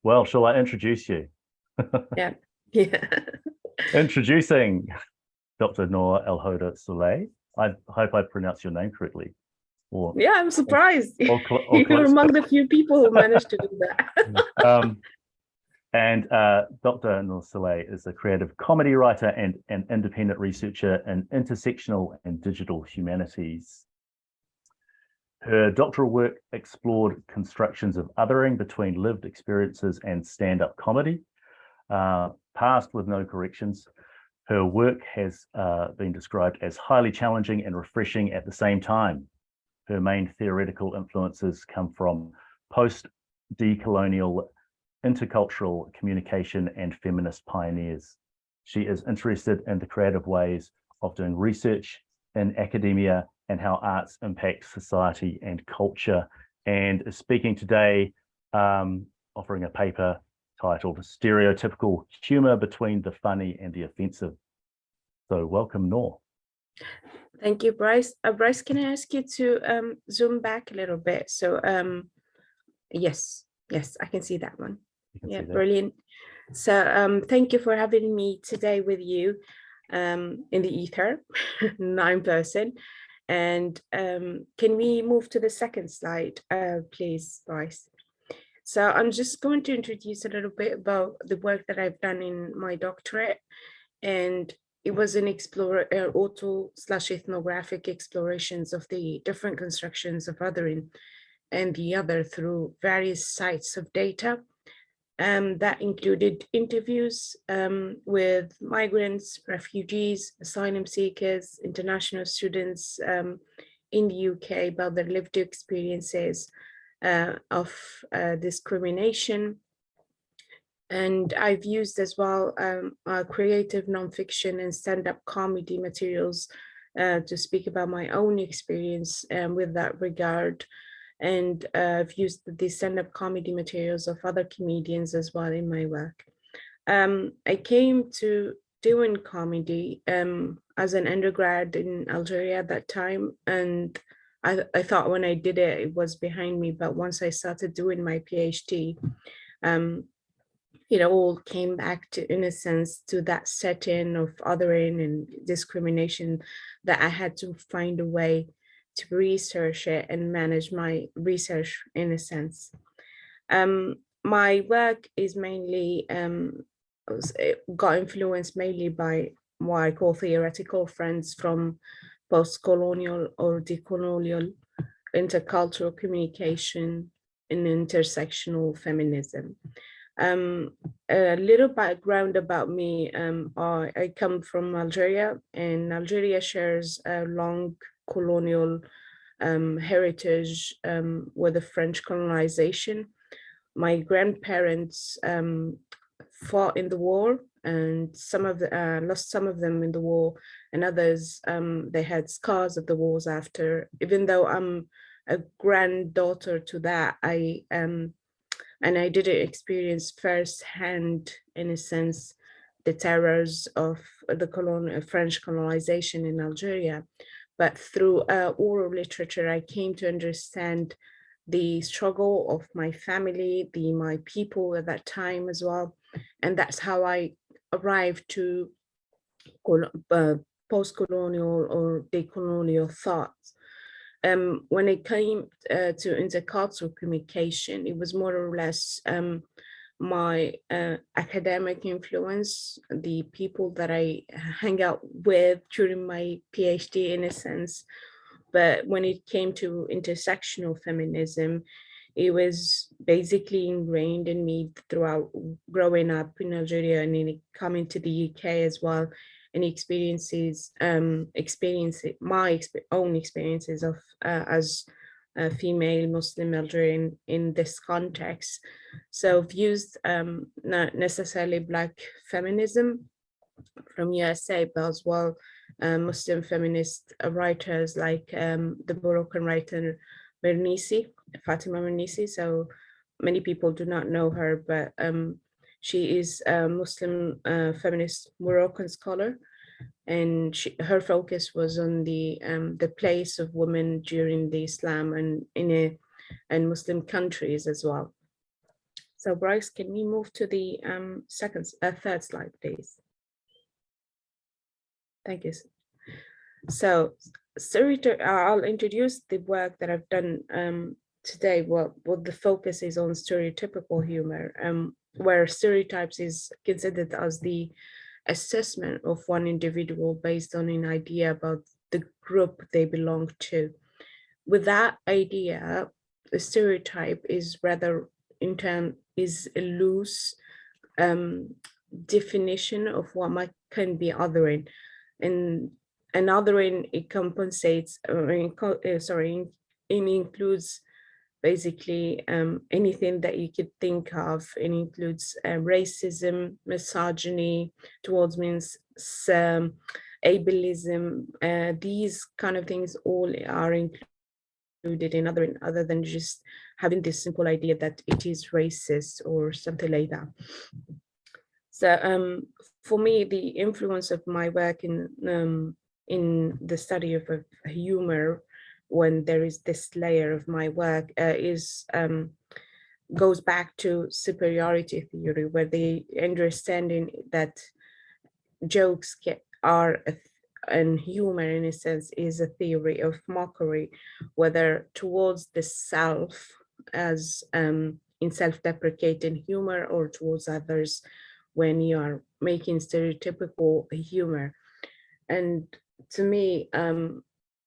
Well, shall I introduce you? Yeah. Yeah. Introducing Dr. Nour Elhouda Souleh. I hope I pronounced your name correctly. Or, Yeah, I'm surprised. or You're close. among the few people who managed to do that. And Dr. Nour Souleh is a creative comedy writer and an independent researcher in intersectional and digital humanities. Her doctoral work explored constructions of othering between lived experiences and stand-up comedy, passed with no corrections. Her work has been described as highly challenging and refreshing at the same time. Her main theoretical influences come from post-decolonial, intercultural communication and feminist pioneers. She is interested in the creative ways of doing research in academia and how arts impact society and culture, and is speaking today, offering a paper titled Stereotypical: Humour Between the Funny and the Offensive. So welcome, Nour. Thank you, Bryce. Bryce, can I ask you to zoom back a little bit? So yes, I can see that one. Yeah, brilliant. So thank you for having me today with you in the ether, not in person. And can we move to the second slide, please, Bryce? So I'm just going to introduce a little bit about the work that I've done in my doctorate. And it was an auto/ethnographic explorations of the different constructions of othering and the other through various sites of data. That included interviews with migrants, refugees, asylum seekers, international students in the UK about their lived experiences of discrimination. And I've used as well creative nonfiction and stand-up comedy materials to speak about my own experience with that regard. And I've used the stand-up comedy materials of other comedians as well in my work. I came to doing comedy as an undergrad in Algeria at that time. And I thought when I did it, it was behind me. But once I started doing my PhD, it all came back to, in a sense, to that setting of othering and discrimination that I had to find a way to research it and manage my research in a sense. My work is mainly, got influenced mainly by what I call theoretical friends from post-colonial or decolonial intercultural communication and intersectional feminism. A little background about me, I come from Algeria, and Algeria shares a long colonial heritage with the French colonization. My grandparents fought in the war, and some of the lost some of them in the war, and others they had scars of the wars after. Even though I'm a granddaughter to that, and I didn't experience firsthand, in a sense, the terrors of the French colonization in Algeria. But through oral literature, I came to understand the struggle of my family, my people at that time as well. And that's how I arrived to post-colonial or decolonial thoughts. When it came to intercultural communication, it was more or less my academic influence, the people that I hang out with during my PhD in a sense. But when it came to intersectional feminism, it was basically ingrained in me throughout growing up in Algeria and in coming to the UK as well. And my own experiences of as a female Muslim Algerian in this context. So I've used not necessarily Black feminism from USA, but as well Muslim feminist writers like the Moroccan writer Fatima Mernissi. So many people do not know her, but she is a Muslim feminist Moroccan scholar, and her focus was on the place of women during the Islam and Muslim countries as well. So Bryce, can we move to the third slide, please? Thank you. So I'll introduce the work that I've done today. What the focus is on stereotypical humor, where stereotypes is considered as the assessment of one individual based on an idea about the group they belong to. With that idea, the stereotype is rather is a loose definition of what can be othering, and othering it compensates, it includes basically anything that you could think of. It includes racism, misogyny towards means ableism. These kind of things all are included in othering, other than just having this simple idea that it is racist or something like that. So for me, the influence of my work in the study of humor, when there is this layer of my work, goes back to superiority theory, where the understanding that jokes and humor, in a sense, is a theory of mockery, whether towards the self as in self-deprecating humor, or towards others when you are making stereotypical humor. And to me,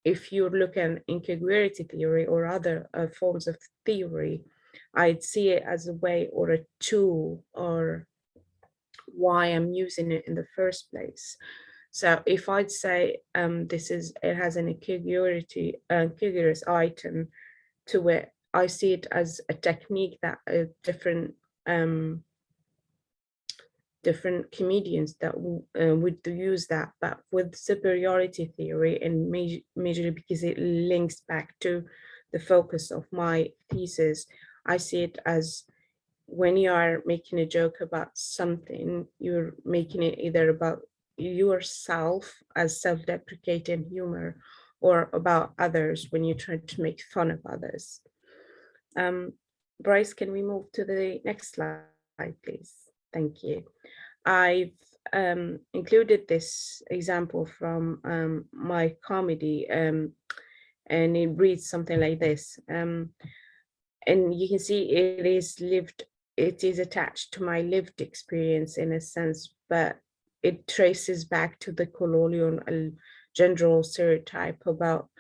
if you look at incongruity theory or other forms of theory, I'd see it as a way or a tool, or why I'm using it in the first place. So if I'd say it has an incongruous item to it, I see it as a technique that different comedians that would use that, but with superiority theory, and majorly because it links back to the focus of my thesis, I see it as when you are making a joke about something, you're making it either about yourself as self-deprecating humor, or about others when you try to make fun of others. Bryce, can we move to the next slide, please? Thank you. I've included this example from my comedy, and it reads something like this. And you can see it is attached to my lived experience in a sense, but it traces back to the colonial general stereotype about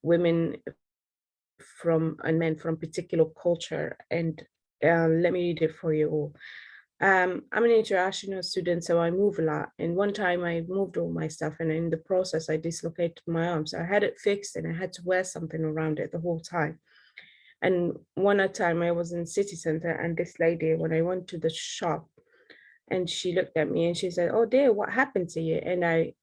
women and men from particular culture. And let me read it for you all. I'm an international student, so I move a lot. And one time I moved all my stuff, and in the process I dislocated my arm. So I had it fixed, and I had to wear something around it the whole time. And one time I was in city center, and this lady, when I went to the shop, and she looked at me and she said, "Oh dear, what happened to you?" And I,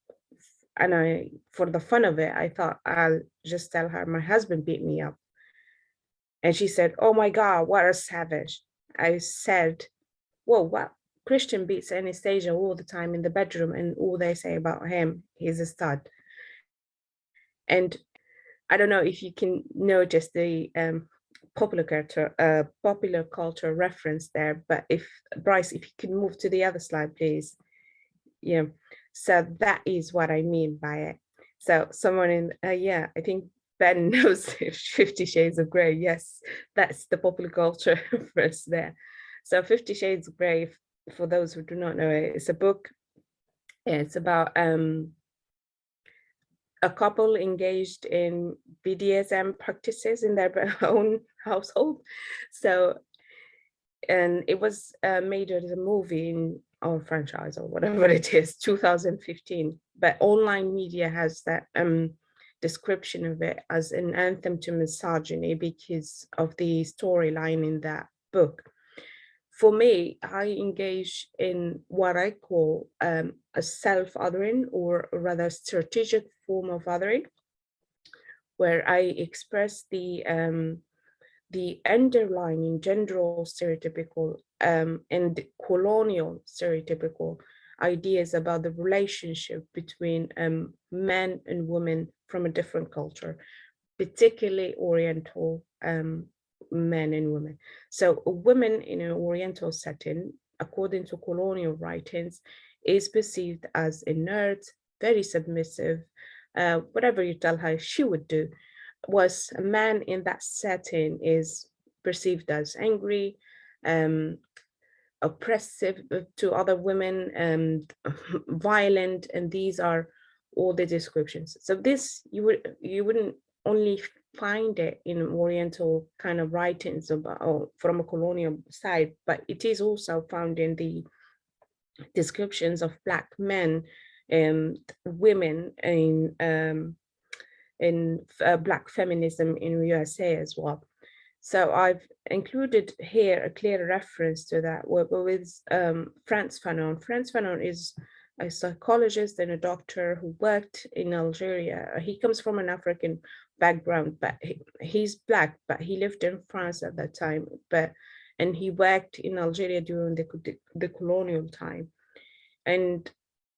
for the fun of it, I thought I'll just tell her my husband beat me up. And she said, "Oh my God, what a savage." I said, "Whoa, what? Christian beats Anastasia all the time in the bedroom, and all they say about him, he's a stud." And I don't know if you can notice the popular culture reference there, but if Bryce, if you can move to the other slide, please. Yeah, so that is what I mean by it. So someone in, I think Ben knows 50 Shades of Grey. Yes, that's the popular culture reference there. So 50 Shades of Grey, for those who do not know it, it's a book. It's about a couple engaged in BDSM practices in their own household. So, and it was made as a movie or franchise or whatever it is, 2015. But online media has that description of it as an anthem to misogyny because of the storyline in that book. For me, I engage in what I call a self-othering, or rather strategic form of othering, where I express the underlying general stereotypical and colonial stereotypical ideas about the relationship between men and women from a different culture, particularly Oriental men and women. So women in an Oriental setting, according to colonial writings, is perceived as inert, very submissive. Whatever you tell her, she would do. Was a man in that setting is perceived as angry, oppressive to other women, and violent, and these are all the descriptions. So this you wouldn't only find it in Oriental kind of writings about, or from a colonial side, but it is also found in the descriptions of Black men and women in Black feminism in USA as well. So I've included here a clear reference to that with Frantz Fanon. Frantz Fanon is a psychologist and a doctor who worked in Algeria. He comes from an African background, but he's Black, but he lived in France at that time. And he worked in Algeria during the colonial time. And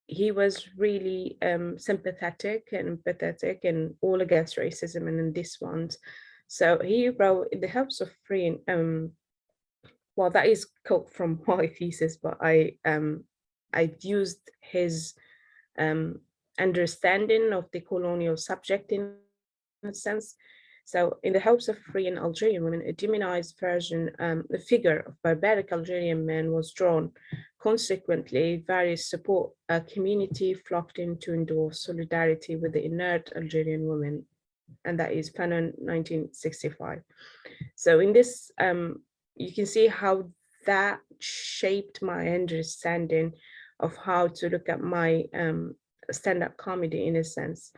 he was really sympathetic and empathetic and all against racism and in this one. So he wrote The Helps of Freeing. Well, that is quote from my thesis, but I used his understanding of the colonial subject in a sense. So in The Helps of Freeing Algerian Women, a demonized version, the figure of barbaric Algerian men was drawn. Consequently, various support community flocked in to endorse solidarity with the inert Algerian women, and that is Fanon 1965. So in this, you can see how that shaped my understanding of how to look at my stand-up comedy in a sense.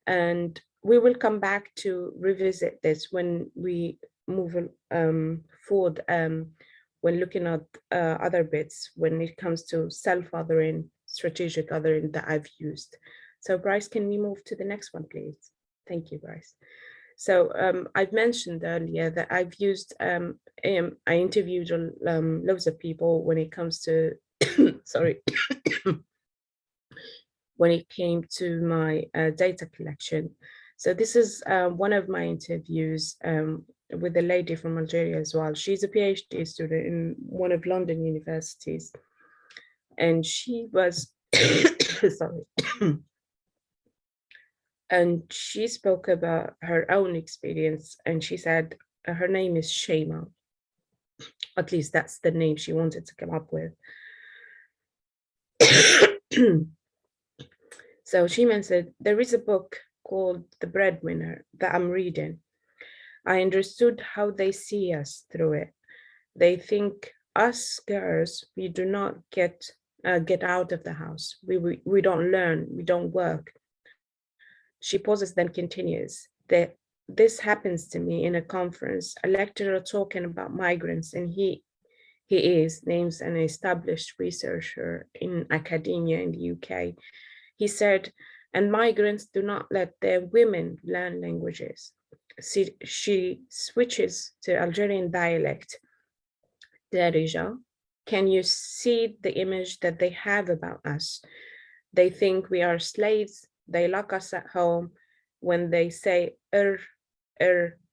And we will come back to revisit this when we move forward, when looking at other bits, when it comes to self-othering, strategic othering that I've used. So Bryce, can we move to the next one, please? Thank you, Bryce. So I've mentioned earlier that I've used, I interviewed loads of people when it comes to, sorry, when it came to my data collection. So this is one of my interviews with a lady from Algeria as well. She's a PhD student in one of London universities. And she was, sorry, and she spoke about her own experience, and she said her name is Shema. At least that's the name she wanted to come up with. So she mentioned, there is a book called The Breadwinner that I'm reading. I understood how they see us through it. They think us girls, we do not get out of the house. We don't learn, we don't work. She pauses, then continues, that this happens to me in a conference, a lecturer talking about migrants, and he names an established researcher in academia in the UK. He said, and migrants do not let their women learn languages. She switches to Algerian dialect. Darija, can you see the image that they have about us? They think we are slaves. They lock us at home. When they say,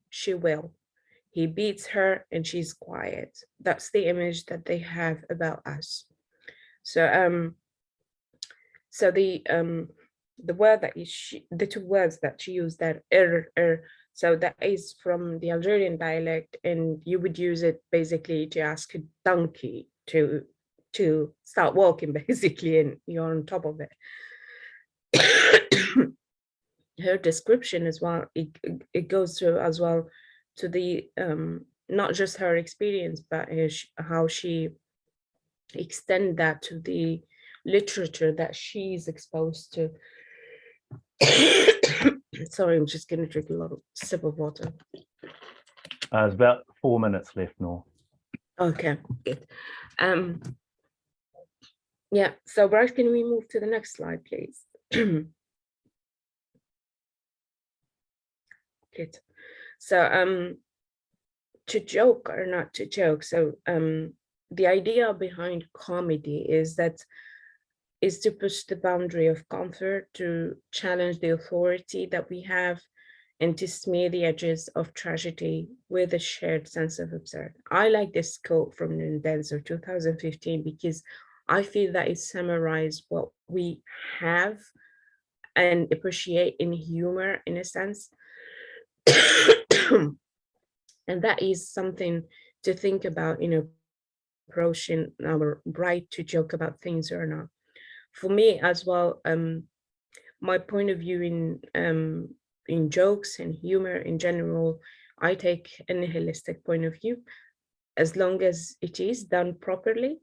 she will. He beats her and she's quiet. That's the image that they have about us. So, so the word that the two words that she used, that so that is from the Algerian dialect, and you would use it basically to ask a donkey to start walking, basically, and you're on top of it. Her description as well, it goes through as well to the not just her experience, but how she extend that to the literature that she's exposed to. Sorry, I'm just going to drink a lot of sip of water. There's about 4 minutes left, Nour. Okay, good. Yeah, so Bryce, can we move to the next slide, please? Good. So to joke or not to joke, so the idea behind comedy is to push the boundary of comfort, to challenge the authority that we have and to smear the edges of tragedy with a shared sense of absurd. I like this quote from Nunez of 2015 because I feel that it summarizes what we have and appreciate in humor in a sense. And that is something to think about in approaching our right to joke about things or not. For me as well, my point of view in jokes and humor in general, I take a nihilistic point of view. As long as it is done properly,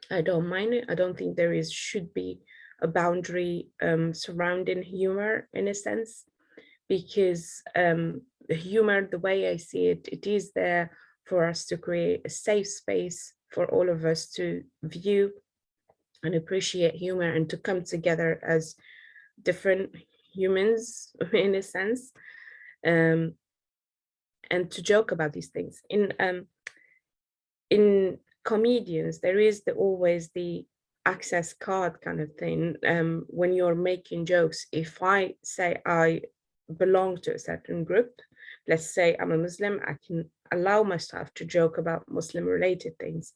I don't mind it. I don't think there should be a boundary surrounding humor in a sense, because the humor, the way I see it, it is there for us to create a safe space for all of us to view and appreciate humor and to come together as different humans in a sense, and to joke about these things. In comedians, there is always the access card kind of thing. When you're making jokes, if I say I belong to a certain group, let's say I'm a Muslim, I can allow myself to joke about Muslim related things,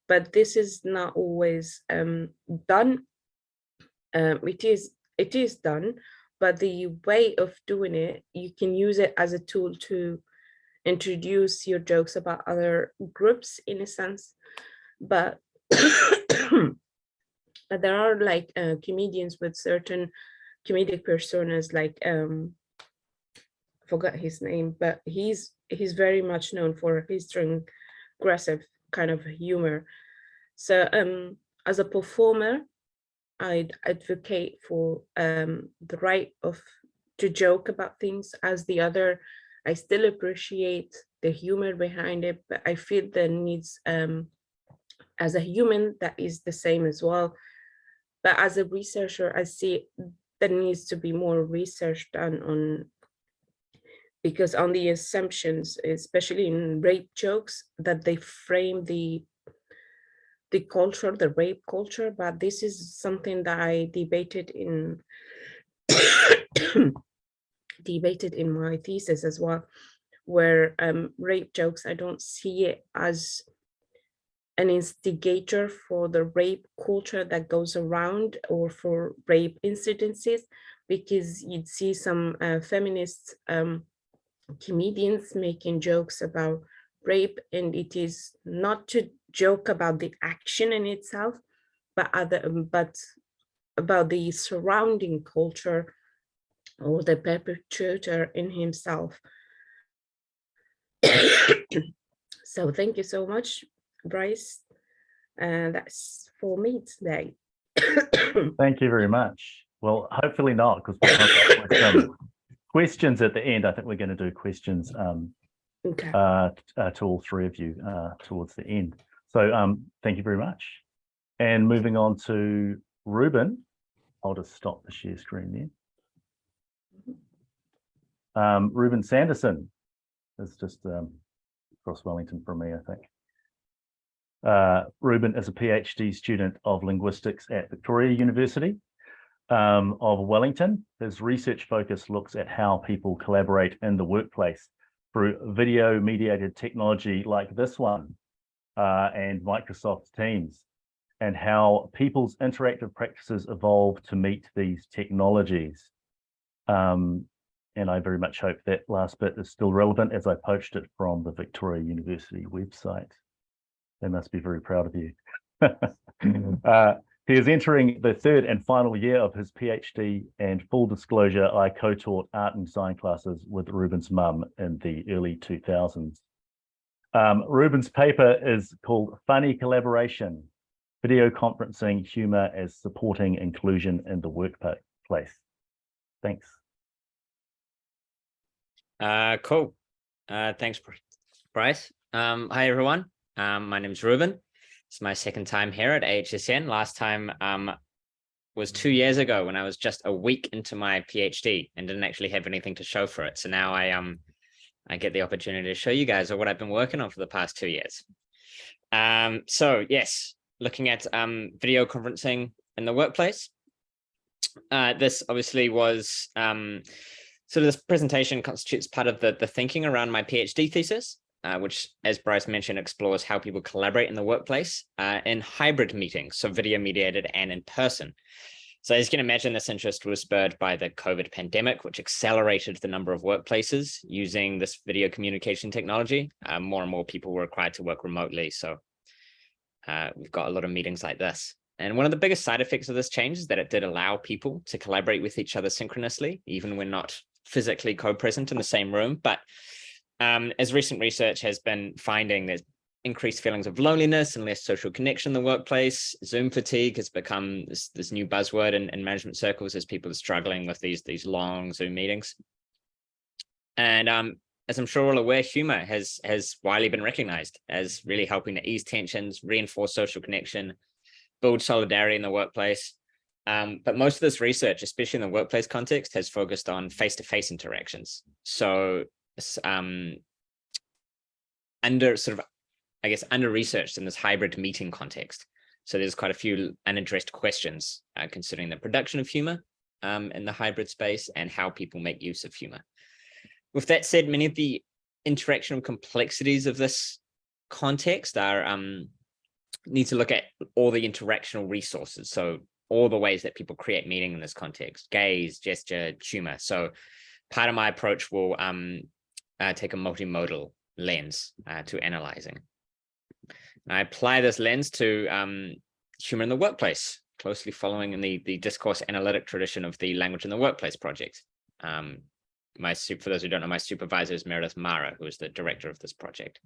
but this is not always done. It is done, but the way of doing it, you can use it as a tool to introduce your jokes about other groups in a sense. But there are like comedians with certain comedic personas, like forgot his name, but he's very much known for his transgressive kind of humor. So as a performer, I'd advocate for the right to joke about things. As the other, I still appreciate the humor behind it, but I feel the needs as a human that is the same as well. But as a researcher, I see there needs to be more research done on, because on the assumptions, especially in rape jokes, that they frame the culture, the rape culture. But this is something that I debated in my thesis as well, where rape jokes, I don't see it as an instigator for the rape culture that goes around or for rape incidences, because you'd see some feminist comedians making jokes about rape, and it is not to joke about the action in itself, but about the surrounding culture or the perpetrator in himself. So thank you so much, Bryce. That's for me today. Thank you very much. Well, hopefully not, because we've got some questions at the end. I think we're going to do questions Okay. to all three of you towards the end. So thank you very much. And moving on to Reuben, I'll just stop the share screen there. Reuben Sanderson is just across Wellington from me, I think. Reuben is a PhD student of linguistics at Victoria University of Wellington. His research focus looks at how people collaborate in the workplace through video-mediated technology like this one and Microsoft Teams, and how people's interactive practices evolve to meet these technologies. And I very much hope that last bit is still relevant, as I poached it from the Victoria University website. They must be very proud of you. He is entering the third and final year of his PhD, and full disclosure, I co-taught art and design classes with Reuben's mum in the early 2000s. Reuben's paper is called Funny Collaboration, Videoconferencing Humour as Supporting Inclusion in the Workplace. Thanks. Cool. Thanks, Bryce. Hi, everyone. My name is Reuben. It's my second time here at AHSN. Last time was 2 years ago when I was just a week into my PhD and didn't actually have anything to show for it. So now I get the opportunity to show you guys what I've been working on for the past 2 years. So yes, looking at video conferencing in the workplace. This obviously was So this presentation constitutes part of the thinking around my PhD thesis, which, as Bryce mentioned, explores how people collaborate in the workplace in hybrid meetings, so video mediated and in person. So as you can imagine, this interest was spurred by the COVID pandemic, which accelerated the number of workplaces using this video communication technology. More and more people were required to work remotely. So we've got a lot of meetings like this. And one of the biggest side effects of this change is that it did allow people to collaborate with each other synchronously, even when not physically co-present in the same room. But as recent research has been finding, there's increased feelings of loneliness and less social connection in the workplace. Zoom fatigue has become this new buzzword in management circles as people are struggling with these long Zoom meetings. And as I'm sure we're all aware, humor has widely been recognized as really helping to ease tensions, reinforce social connection, build solidarity in the workplace. But most of this research, especially in the workplace context, has focused on face-to-face interactions. So under-researched in this hybrid meeting context. So there's quite a few unaddressed questions considering the production of humor in the hybrid space and how people make use of humor. With that said, many of the interactional complexities of this context are need to look at all the interactional resources. So all the ways that people create meaning in this context: gaze, gesture, humor. So part of my approach will take a multimodal lens to analyzing. And I apply this lens to humor in the workplace, closely following in the discourse analytic tradition of the Language in the Workplace project. For those who don't know, my supervisor is Meredith Mara, who is the director of this project.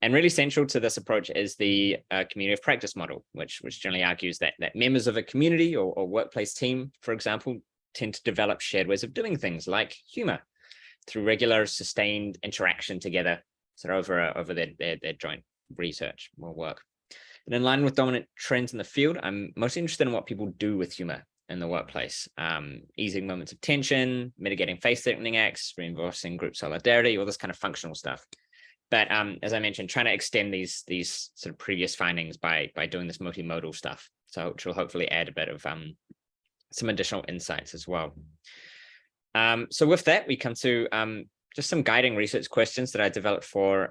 And really central to this approach is the community of practice model, which generally argues that members of a community or workplace team, for example, tend to develop shared ways of doing things like humor through regular, sustained interaction together, sort of over their joint research or work. And in line with dominant trends in the field, I'm most interested in what people do with humor in the workplace, easing moments of tension, mitigating face-threatening acts, reinforcing group solidarity, all this kind of functional stuff. But as I mentioned, trying to extend these sort of previous findings by doing this multimodal stuff, so which will hopefully add a bit of some additional insights as well. So with that, we come to just some guiding research questions that I developed for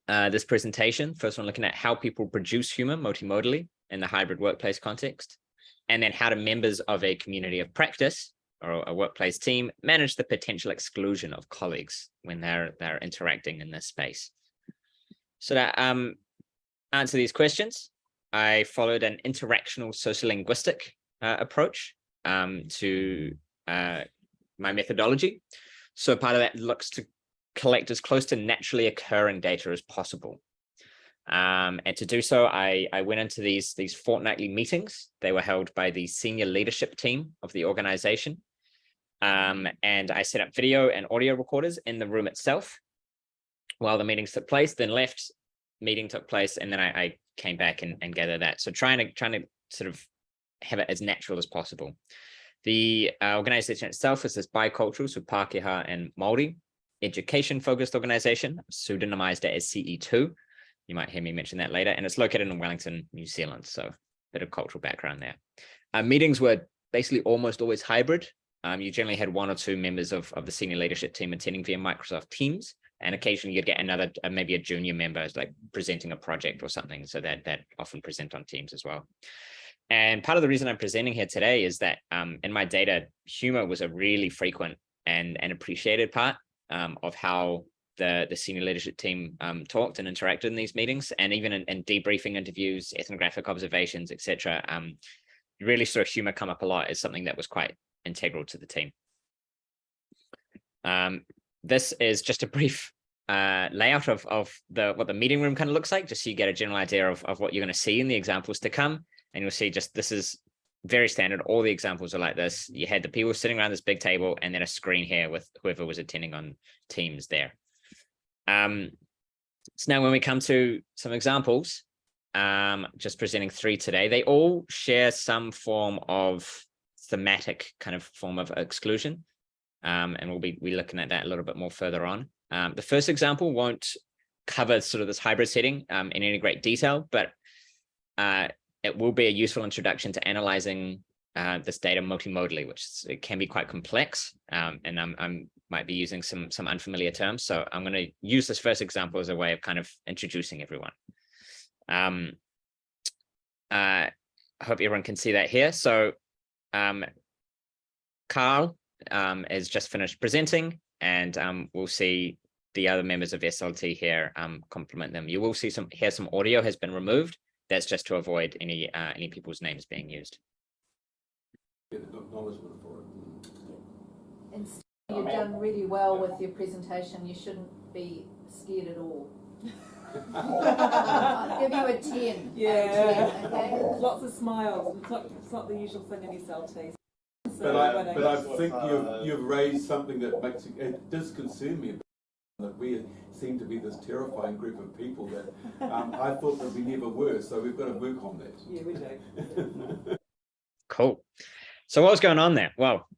this presentation. First one, looking at how people produce humor multimodally in the hybrid workplace context, and then how do members of a community of practice or a workplace team manage the potential exclusion of colleagues when they're interacting in this space. So to answer these questions, I followed an interactional sociolinguistic approach to my methodology. So part of that looks to collect as close to naturally occurring data as possible. And to do so, I went into these fortnightly meetings. They were held by the senior leadership team of the organization. And I set up video and audio recorders in the room itself while the meetings took place, then left, meeting took place, and then I came back and gathered that. So trying to sort of have it as natural as possible. The organization itself is this bicultural, so Pākehā and Māori, education-focused organization, pseudonymized it as CE2. You might hear me mention that later. And it's located in Wellington, New Zealand. So a bit of cultural background there. Meetings were basically almost always hybrid. You generally had one or two members of the senior leadership team attending via Microsoft Teams. And occasionally you'd get another, maybe a junior member like presenting a project or something. So that often present on Teams as well. And part of the reason I'm presenting here today is that in my data, humor was a really frequent and appreciated part of how the senior leadership team talked and interacted in these meetings, and even in debriefing interviews, ethnographic observations, etc. You really saw humor come up a lot as something that was quite integral to the team. This is just a brief layout of what the meeting room kind of looks like, just so you get a general idea of what you're going to see in the examples to come. And you'll see just this is very standard. All the examples are like this. You had the people sitting around this big table and then a screen here with whoever was attending on Teams there. So now when we come to some examples, just presenting 3 today, they all share some form of thematic kind of form of exclusion. And we'll be looking at that a little bit more further on. The first example won't cover sort of this hybrid setting in any great detail, but it will be a useful introduction to analyzing this data multimodally, it can be quite complex, and I'm might be using some unfamiliar terms. So I'm going to use this first example as a way of kind of introducing everyone. I hope everyone can see that here. So Carl has just finished presenting, and we'll see the other members of SLT here compliment them. You will see some audio has been removed. That's just to avoid any people's names being used. And you've done really well with your presentation. You shouldn't be scared at all. I'll give you a 10. Yeah. A 10, okay? Lots of smiles. It's not the usual thing in SLT. But I think you've raised something that makes it does concern me, that we seem to be this terrifying group of people that I thought that we never were. So we've got to work on that. Yeah, we do. Cool. So what was going on there? Well,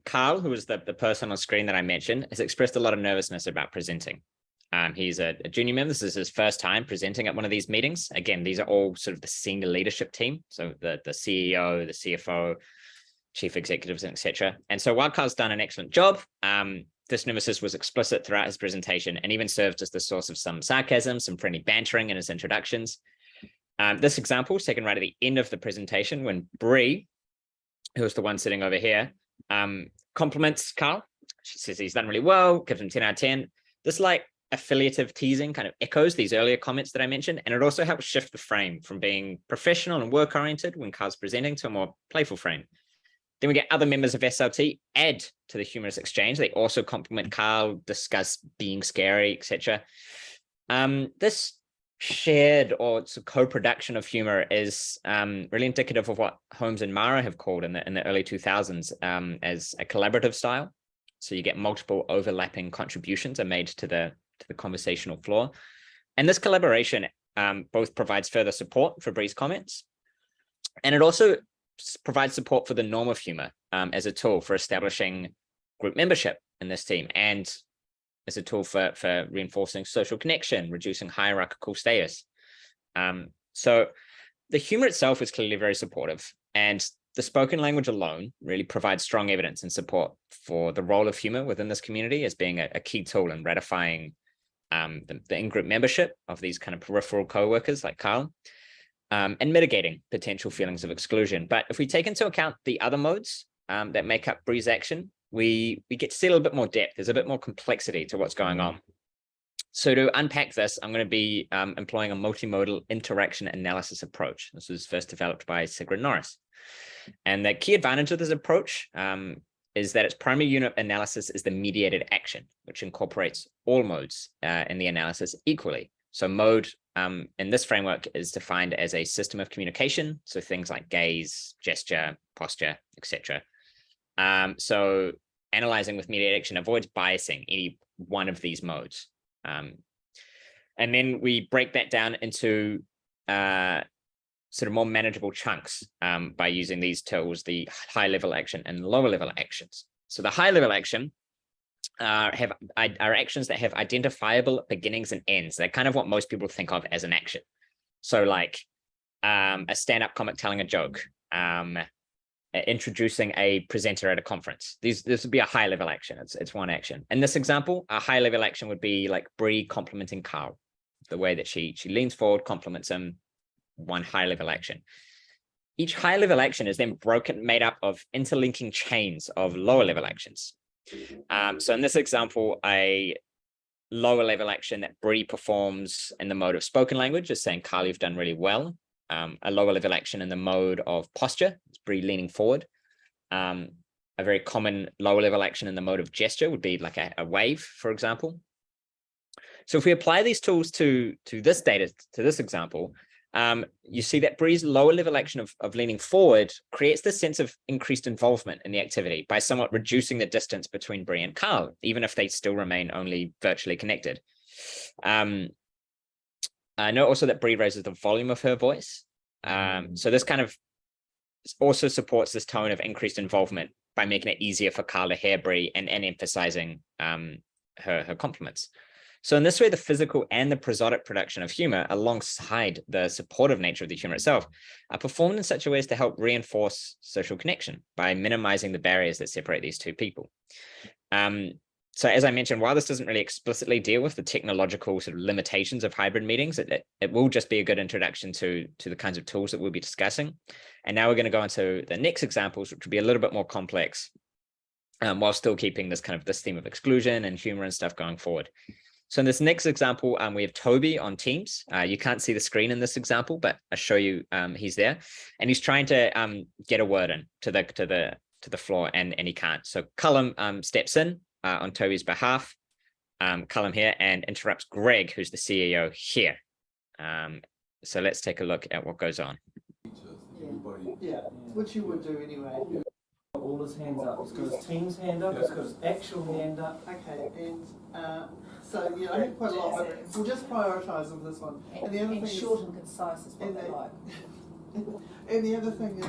Carl, who was the person on screen that I mentioned, has expressed a lot of nervousness about presenting. He's a junior member. This is his first time presenting at one of these meetings. Again, these are all sort of the senior leadership team. So the CEO, the CFO, chief executives, etc. And so while Carl's done an excellent job, this nervousness was explicit throughout his presentation and even served as the source of some sarcasm, some friendly bantering in his introductions. This example is taken right at the end of the presentation when Bree, who's the one sitting over here, compliments Carl. She says he's done really well, gives him 10 out of 10. This like affiliative teasing kind of echoes these earlier comments that I mentioned, and it also helps shift the frame from being professional and work-oriented when Carl's presenting to a more playful frame. Then we get other members of SLT add to the humorous exchange. They also compliment Carl, discuss being scary, etc. This shared or co-production of humor is really indicative of what Holmes and Mara have called in the early 2000s as a collaborative style. So you get multiple overlapping contributions are made to the conversational floor. And this collaboration both provides further support for Bree's comments, and it also provides support for the norm of humor as a tool for establishing group membership in this team, and as a tool for reinforcing social connection, reducing hierarchical status. So the humor itself is clearly very supportive, and the spoken language alone really provides strong evidence and support for the role of humor within this community as being a key tool in ratifying the in-group membership of these kind of peripheral co-workers like Carl, and mitigating potential feelings of exclusion. But if we take into account the other modes that make up Bree's action, we get to see a little bit more depth. There's a bit more complexity to what's going on. So to unpack this, I'm going to be employing a multimodal interaction analysis approach. This was first developed by Sigrid Norris. And the key advantage of this approach is that its primary unit analysis is the mediated action, which incorporates all modes in the analysis equally. So mode in this framework is defined as a system of communication. So things like gaze, gesture, posture, etc. So analyzing with mediated action avoids biasing any one of these modes. And then we break that down into sort of more manageable chunks by using these tools, the high level action and lower level actions. So the high level action are actions that have identifiable beginnings and ends. They're kind of what most people think of as an action. So like a stand-up comic telling a joke, introducing a presenter at a conference. This would be a high level action. It's one action. In this example, a high level action would be like Bree complimenting Carl. The way that she leans forward, compliments him, one high level action. Each high level action is then made up of interlinking chains of lower level actions. So in this example, a lower level action that Bree performs in the mode of spoken language is saying, Carl, you've done really well. A lower level action in the mode of posture, it's Bree leaning forward. A very common lower level action in the mode of gesture would be like a wave, for example. So if we apply these tools to this data, to this example, you see that Bree's lower level action of leaning forward creates this sense of increased involvement in the activity by somewhat reducing the distance between Bree and Carl, even if they still remain only virtually connected. I know also that Bree raises the volume of her voice. So this kind of also supports this tone of increased involvement by making it easier for Carl to hear Bree and emphasizing her compliments. So in this way, the physical and the prosodic production of humor, alongside the supportive nature of the humor itself, are performed in such a way as to help reinforce social connection by minimizing the barriers that separate these two people. So as I mentioned, while this doesn't really explicitly deal with the technological sort of limitations of hybrid meetings, it will just be a good introduction to the kinds of tools that we'll be discussing. And now we're going to go into the next examples, which will be a little bit more complex, while still keeping this theme of exclusion and humor and stuff going forward. So in this next example, we have Toby on Teams. You can't see the screen in this example, but I'll show you he's there, and he's trying to get a word in to the floor, and he can't. So Cullum steps in on Toby's behalf, Cullum here, and interrupts Greg, who's the CEO here. So let's take a look at what goes on. Yeah, which you would do anyway. All his hands up. He's got his team's hand up. He's got his actual hand up. Okay, and so yeah, I think quite a lot, but we'll just prioritise them for this one. And the other thing short is, and concise is what they like. and the other thing is,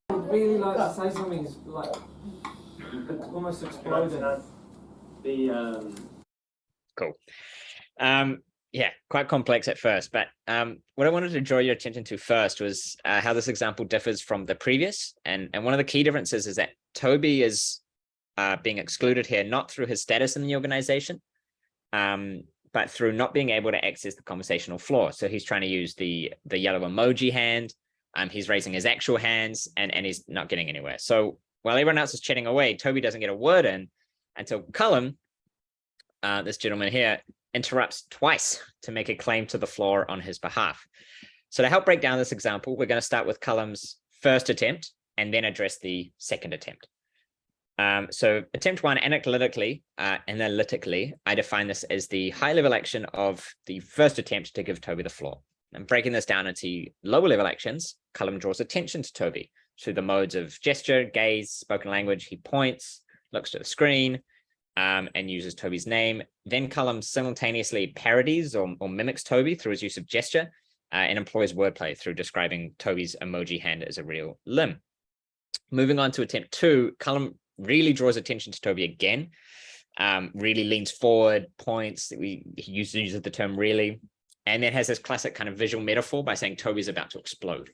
I would really like to say something is like almost exploding. Cool. Yeah, quite complex at first, but what I wanted to draw your attention to first was how this example differs from the previous. And one of the key differences is that Toby is being excluded here, not through his status in the organization, but through not being able to access the conversational floor. So he's trying to use the yellow emoji hand. He's raising his actual hands, and he's not getting anywhere. So while everyone else is chatting away, Toby doesn't get a word in until Cullum, this gentleman here, interrupts twice to make a claim to the floor on his behalf. So to help break down this example, we're going to start with Cullum's first attempt and then address the second attempt. So attempt one, analytically, I define this as the high-level action of the first attempt to give Toby the floor. And breaking this down into lower-level actions, Cullum draws attention to Toby through the modes of gesture, gaze, spoken language. He points, looks to the screen, and uses Toby's name. Then Cullum simultaneously parodies or mimics Toby through his use of gesture, and employs wordplay through describing Toby's emoji hand as a real limb. Moving on to attempt two, Cullum really draws attention to Toby again, really leans forward, points, he uses the term really, and then has this classic kind of visual metaphor by saying Toby's about to explode.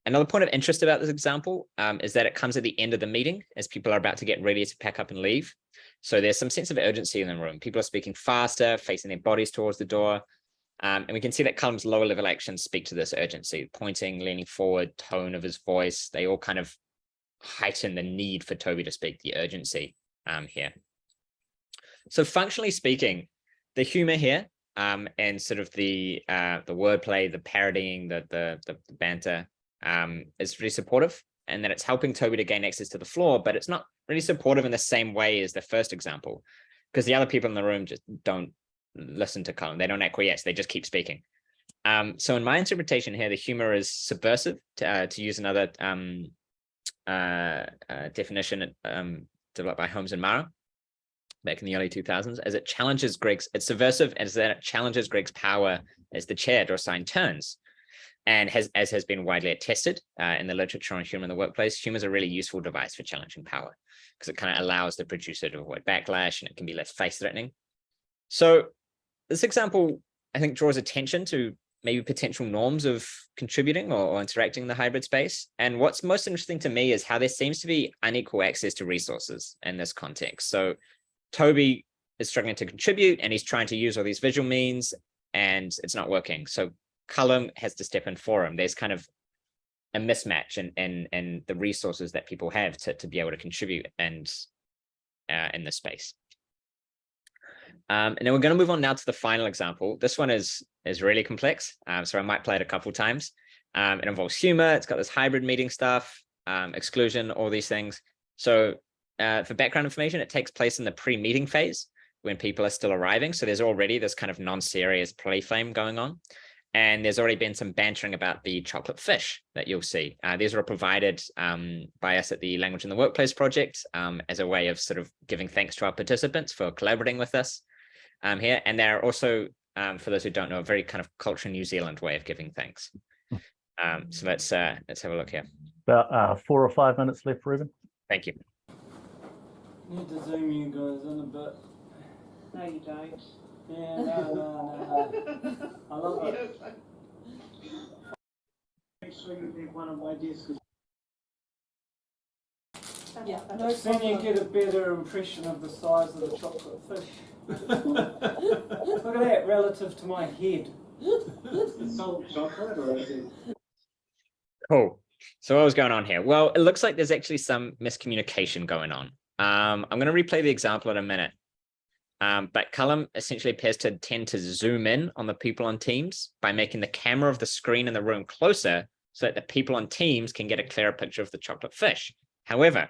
Another point of interest about this example is that it comes at the end of the meeting as people are about to get ready to pack up and leave. So there's some sense of urgency in the room. People are speaking faster, facing their bodies towards the door. And we can see that Cullum's lower level actions speak to this urgency, pointing, leaning forward, tone of his voice. They all kind of heighten the need for Toby to speak, the urgency here. So functionally speaking, the humor here and sort of the wordplay, the parodying, the banter, is really supportive, and that it's helping Toby to gain access to the floor, but it's not really supportive in the same way as the first example, because the other people in the room just don't listen to Cullum. They don't acquiesce. They just keep speaking. So in my interpretation here, the humor is subversive, to use another definition developed by Holmes and Mara back in the early 2000s, as it challenges it's subversive as that it challenges Greg's power as the chair to assign turns. And as has been widely attested in the literature on humor in the workplace, humor is a really useful device for challenging power, because it kind of allows the producer to avoid backlash, and it can be less face-threatening. So this example, I think, draws attention to maybe potential norms of contributing or interacting in the hybrid space. And what's most interesting to me is how there seems to be unequal access to resources in this context. So Toby is struggling to contribute, and he's trying to use all these visual means, and it's not working. So Cullum has to step in for him. There's kind of a mismatch in the resources that people have to be able to contribute and in this space. And then we're going to move on now to the final example. This one is really complex, so I might play it a couple times. It involves humor. It's got this hybrid meeting stuff, exclusion, all these things. So for background information, it takes place in the pre-meeting phase when people are still arriving. So there's already this kind of non-serious play flame going on. And there's already been some bantering about the chocolate fish that you'll see. These were provided by us at the Language in the Workplace project as a way of sort of giving thanks to our participants for collaborating with us here. And they're also, for those who don't know, a very kind of culture New Zealand way of giving thanks. So let's have a look here. About 4 or 5 minutes left, Reuben. Thank you. Need to zoom you guys in a bit. No, you don't. Yeah, no. I love it. One of my discs. Yeah. Then you get a better impression of the size of the chocolate fish. Look at that relative to my head. Is it chocolate or is it? Cool. So what was going on here? Well, it looks like there's actually some miscommunication going on. I'm going to replay the example in a minute. But Cullum essentially appears to tend to zoom in on the people on Teams by making the camera of the screen in the room closer so that the people on Teams can get a clearer picture of the chocolate fish. However,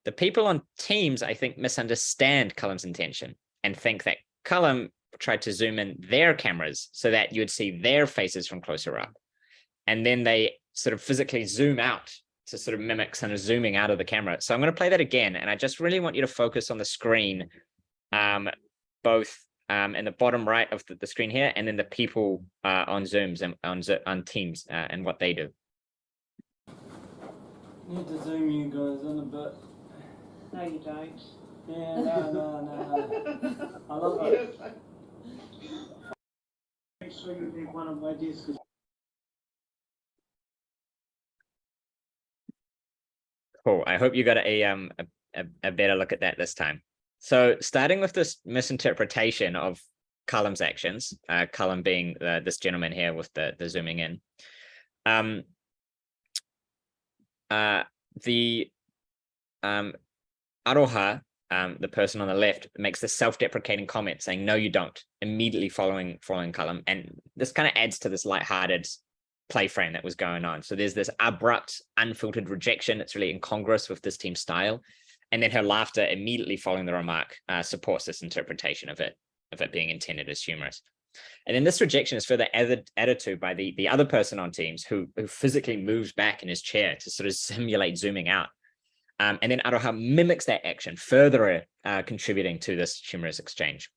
the people on Teams, I think, misunderstand Cullum's intention and think that Cullum tried to zoom in their cameras so that you would see their faces from closer up. And then they sort of physically zoom out to sort of mimic kind of zooming out of the camera. So I'm going to play that again. And I just really want you to focus on the screen, both in the bottom right of the screen here, and then the people on Zooms and on Teams and what they do. Need to zoom you guys in a bit. No, you don't. Yeah, no. I love it. Make sure you leave one of my discs. Cool. I hope you got a better look at that this time. So starting with this misinterpretation of Cullum's actions, Cullum being this gentleman here with the zooming in. The Aroha, the person on the left, makes this self-deprecating comment saying, "No, you don't," immediately following Cullum. And this kind of adds to this lighthearted play frame that was going on. So there's this abrupt, unfiltered rejection that's really incongruous with this team's style. And then her laughter immediately following the remark supports this interpretation of it being intended as humorous. And then this rejection is further added to by the other person on Teams who physically moves back in his chair to sort of simulate zooming out. And then Aroha mimics that action, further contributing to this humorous exchange.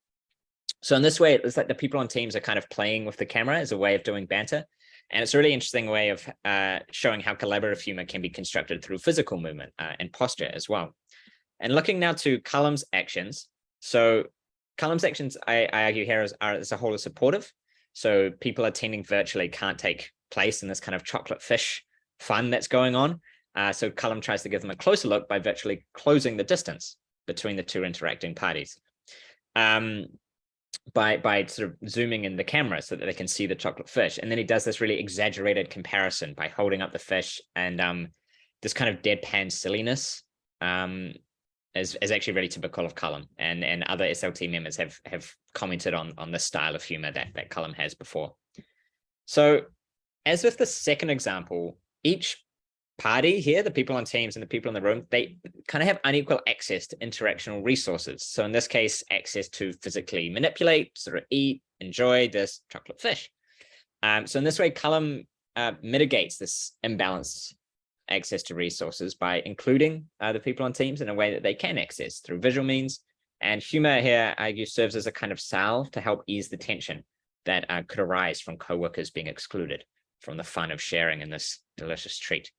So in this way, it's like the people on Teams are kind of playing with the camera as a way of doing banter. And it's a really interesting way of showing how collaborative humor can be constructed through physical movement and posture as well. And looking now to Cullum's actions. So Cullum's actions, I argue here, are as a whole is supportive. So people attending virtually can't take place in this kind of chocolate fish fun that's going on. So Cullum tries to give them a closer look by virtually closing the distance between the two interacting parties. By sort of zooming in the camera so that they can see the chocolate fish. And then he does this really exaggerated comparison by holding up the fish, and this kind of deadpan silliness is actually really typical of Cullum, and other SLT members have commented on the style of humor that Cullum has before. So as with the second example, each party here, the people on Teams and the people in the room, they kind of have unequal access to interactional resources. So in this case, access to physically manipulate, sort of eat, enjoy this chocolate fish. So in this way, Cullum mitigates this imbalanced access to resources by including the people on Teams in a way that they can access through visual means. And humor here, I argue, serves as a kind of salve to help ease the tension that could arise from co-workers being excluded from the fun of sharing in this delicious treat.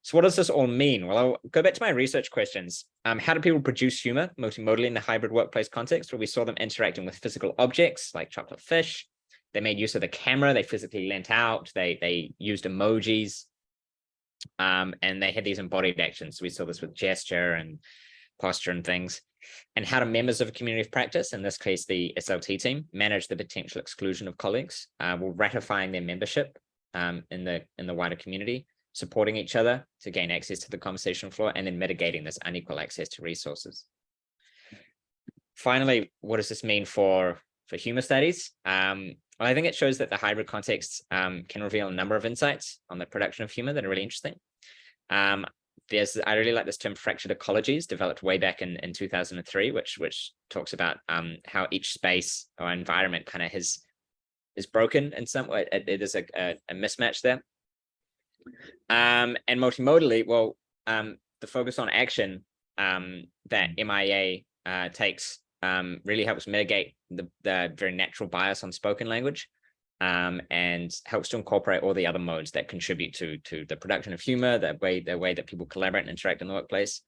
So what does this all mean? Well, I'll go back to my research questions. How do people produce humor multimodally in the hybrid workplace context? Well, we saw them interacting with physical objects like chocolate fish. They made use of the camera. They physically leant out. They used emojis. And they had these embodied actions. We saw this with gesture and posture and things. And how do members of a community of practice, in this case, the SLT team, manage the potential exclusion of colleagues? Well, ratifying their membership in the wider community, supporting each other to gain access to the conversation floor, and then mitigating this unequal access to resources. Finally, what does this mean for humor studies? Well, I think it shows that the hybrid context can reveal a number of insights on the production of humor that are really interesting. I really like this term fractured ecologies, developed way back in 2003, which talks about how each space or environment kind of is broken in some way. There's a mismatch there. And multimodally, well, the focus on action that MIA takes really helps mitigate the very natural bias on spoken language, and helps to incorporate all the other modes that contribute to the production of humor, the way that people collaborate and interact in the workplace.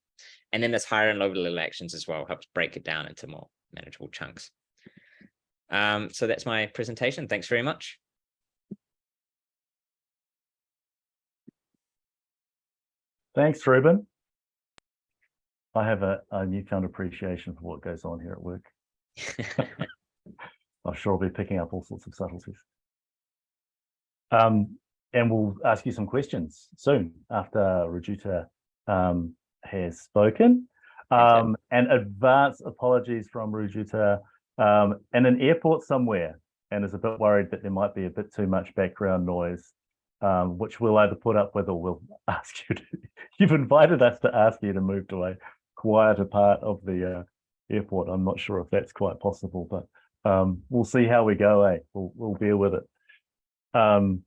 And then this higher and lower level actions as well helps break it down into more manageable chunks. So that's my presentation. Thanks very much. Thanks, Reuben. I have a newfound appreciation for what goes on here at work. I'm sure I'll be picking up all sorts of subtleties. And we'll ask you some questions soon after Rujuta has spoken. And advance apologies from Rujuta in an airport somewhere, and is a bit worried that there might be a bit too much background noise, which we'll either put up with or we'll ask you to. You've invited us to ask you to move to a quieter part of the airport. I'm not sure if that's quite possible, but we'll see how we go. We'll bear with it, and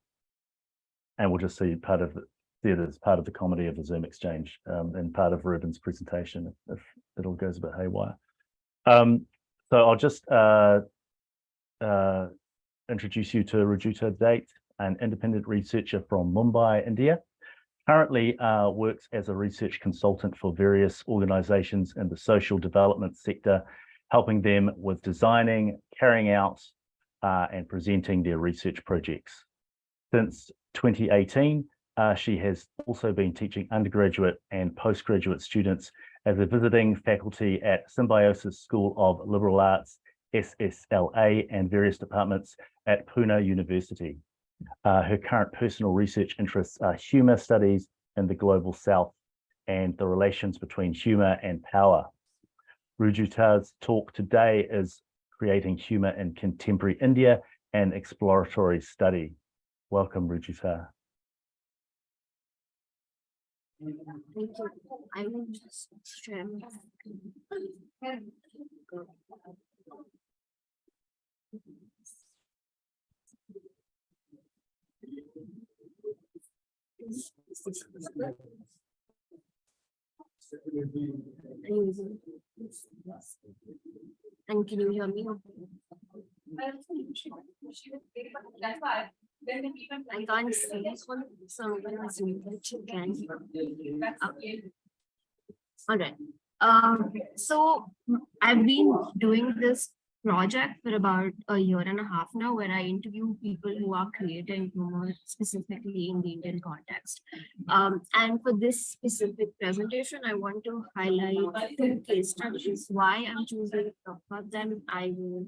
we'll just see part of it as part of the comedy of the Zoom exchange, and part of Reuben's presentation if it all goes a bit haywire. So I'll just introduce you to Rujuta Date, an independent researcher from Mumbai, India. Currently works as a research consultant for various organizations in the social development sector, helping them with designing, carrying out, and presenting their research projects. Since 2018, she has also been teaching undergraduate and postgraduate students as a visiting faculty at Symbiosis School of Liberal Arts, SSLA, and various departments at Pune University. Her current personal research interests are humour studies in the global south and the relations between humour and power. Rujuta's talk today is Creating Humour in Contemporary India, an Exploratory Study. Welcome, Rujuta. Thank you. I will just share my screen. And can you hear me? I can't see this one, so I'm going to assume that you can. All right. So I've been doing this project for about a year and a half now, where I interview people who are creating humor specifically in the Indian context. And for this specific presentation, I want to highlight 2 case studies. Why I'm choosing to talk about them, I will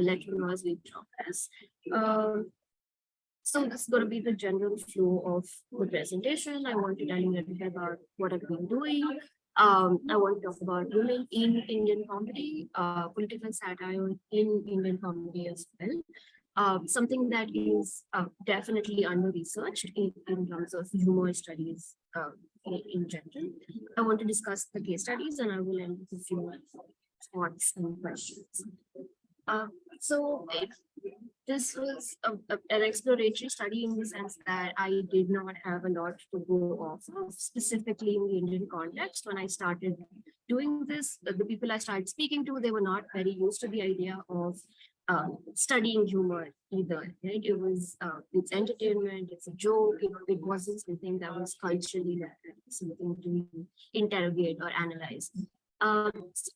let you know as we progress. So this is going to be the general flow of the presentation. I want to tell you a little bit about what I've been doing. I want to talk about women in Indian comedy, political satire in Indian comedy as well. Something that is definitely under-researched in terms of humor studies in general. I want to discuss the case studies, and I will end with a few thoughts and questions. So this was an exploratory study in the sense that I did not have a lot to go off of, specifically in the Indian context. When I started doing this, the people I started speaking to, they were not very used to the idea of studying humor either, right? It was, it's entertainment, it's a joke, it wasn't something that was culturally something to interrogate or analyze.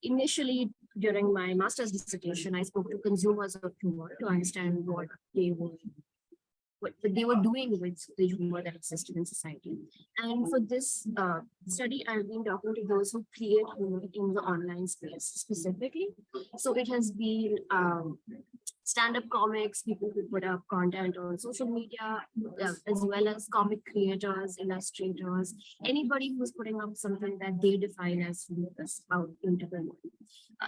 Initially, during my master's dissertation, I spoke to consumers of humor to understand what they were doing with the humor that existed in society. And for this study, I've been talking to those who create humor in the online space specifically. So it has been stand-up comics, people who put up content on social media, as well as comic creators, illustrators, anybody who's putting up something that they define as humorous out into the world.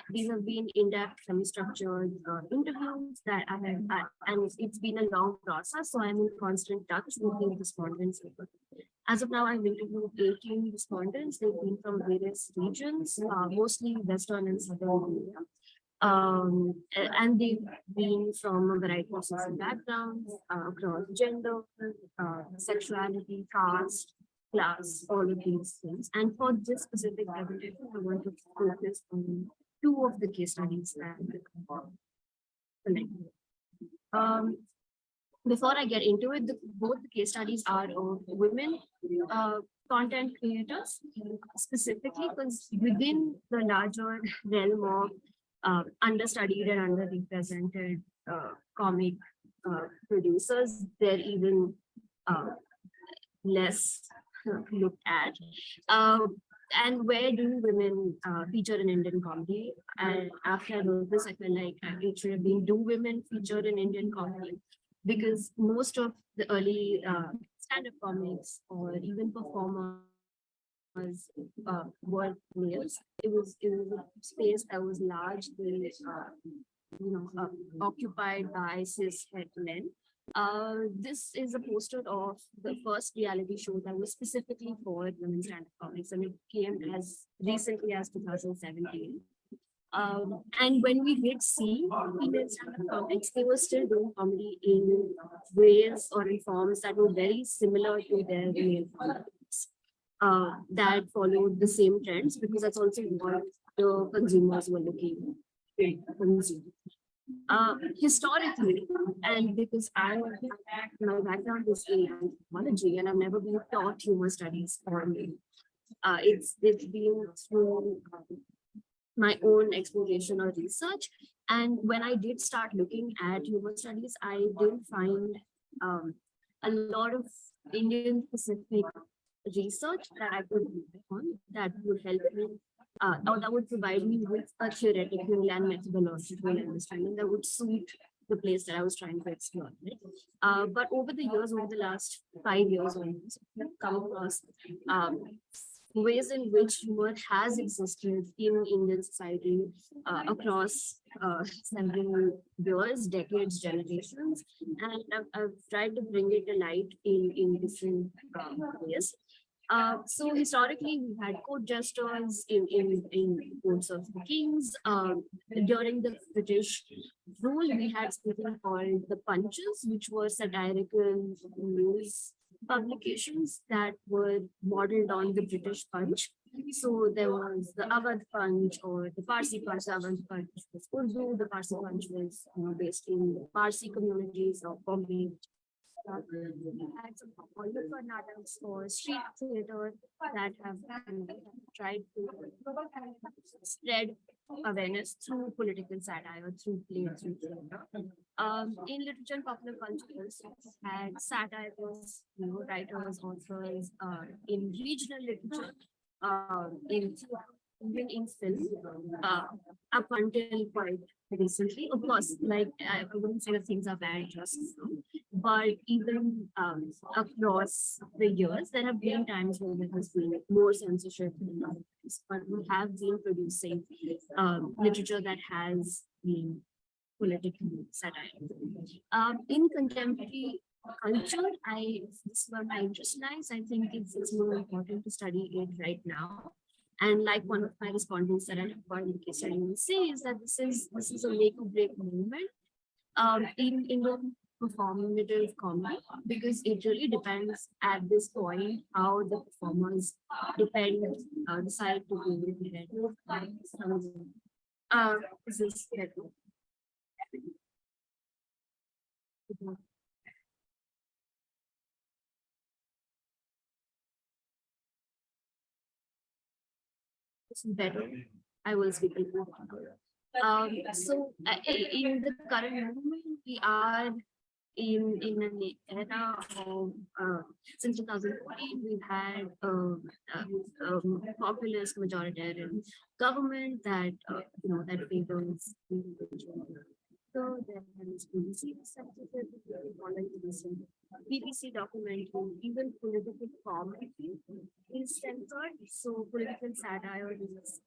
These have been in-depth, semi-structured interviews that I have had, and it's been a long process, so I'm in constant touch with the respondents. As of now, I've interviewed 18 respondents. They've been from various regions, mostly Western and Southern India. And they've been from a variety of social backgrounds, across gender, sexuality, caste, class, all of these things. And for this specific presentation, I want to focus on 2 of the case studies that I collected. Before I get into it, both the case studies are of women content creators, specifically because within the larger realm of understudied and underrepresented comic producers, they're even less looked at. And where do women feature in Indian comedy? And after I wrote this, I felt like it should have been, do women feature in Indian comedy? Because most of the early stand-up comics or even performers were males. It was a space that was largely occupied by cis-het men. This is a poster of the first reality show that was specifically for women stand-up comics, and it came as recently as 2017. And when we did see female stand-up comics, they were still doing comedy in ways or in forms that were very similar to their male counterparts. That followed the same trends, because that's also what the consumers were looking to consume. Historically, and because my background is in anthropology and I've never been taught humor studies formally, it's been through my own exploration or research. And when I did start looking at humor studies, I did find a lot of Indian specific research that I could rely on that would help me, or that would provide me with a theoretical and methodological understanding that would suit the place that I was trying to explore. Right? But over the years, over the last 5 years, I've come across ways in which humor has existed in Indian society across several years, decades, generations, and I've tried to bring it to light in different ways. So historically, we had court jesters in courts of the kings. During the British rule, we had something called the punches, which were satirical news publications that were modeled on the British Punch. So there was the Awadh Punch or the Parsi Punch. The Awadh Punch was Urdu. The Parsi Punch was based in the Parsi communities of Bombay. Had some Hollywood natas or street theater that have tried to spread awareness through political satire, through play, through theater. In literature and popular culture, also had satirists, writers, authors, in regional literature, even in film, up until quite recently. Of course, like I wouldn't say that things are bad just now, but even across the years, there have been times when there has been more censorship than others, but we have been producing literature that has been politically satirical. In contemporary culture, this is where my interest lies. I think it's more important to study it right now. And like one of my respondents that I have got in the case study will say, is that this is a make or break moment in Indian performative comedy, because it really depends at this point how the performers decide to do it. Is this better? I will speak a little more. So in the current movement, we are in an era of since 2014, we've had populist majoritarian government that that favors individual. So there is BBC BBC documentary, even political comedy is censored. So political satire is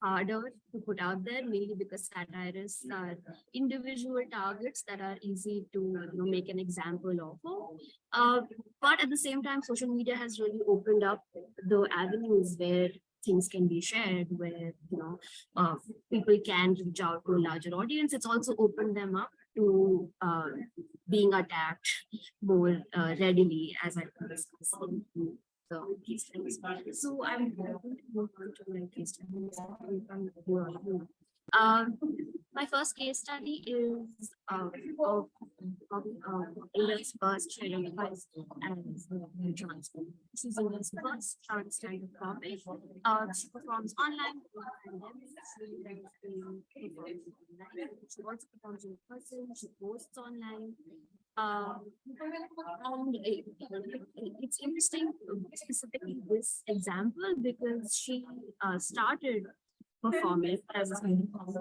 harder to put out there, mainly because satirists are individual targets that are easy to make an example of. But at the same time, social media has really opened up the avenues where things can be shared, where people can reach out to a larger audience. It's also opened them up to being attacked more readily, as I discussed. So case studies. So I'm going to move on to my case studies. My first case study is of India's first she identifies as trans. This is India's first transgender topic. She performs online. She also performs in person. She posts online. And it's interesting, specifically this example, because she started performing as a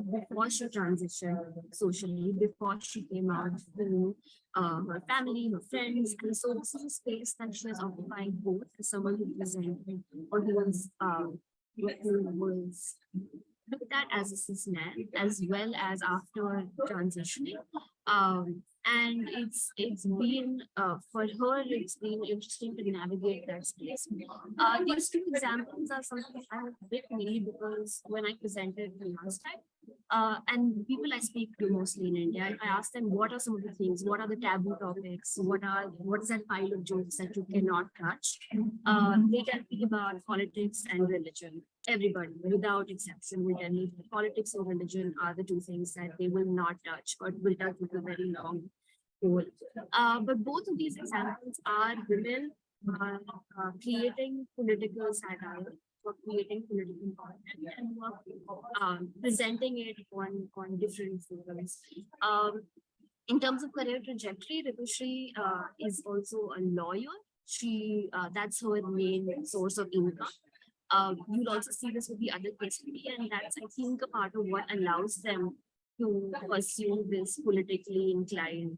before she transitioned socially, before she came out to her family, her friends. And so this is a space that she has occupied both as someone who presented or who was looked at as a cis man, as well as after transitioning. And it's been for her, it's been interesting to navigate that space. These two examples are something I have with me because when I presented the last time, and people I speak to mostly in India, I ask them what are some of the things, what are the taboo topics, what is that pile of jokes that you cannot touch? They tell me about politics and religion. Everybody, without exception, will tell me that politics and religion are the two things that they will not touch or will touch with a very long pole. But both of these examples are women creating political satire or creating political content and presenting it on different forums. In terms of career trajectory, Ritushri is also a lawyer. That's her main source of income. You'll also see this with the other case study, and that's, I think, a part of what allows them to pursue this politically inclined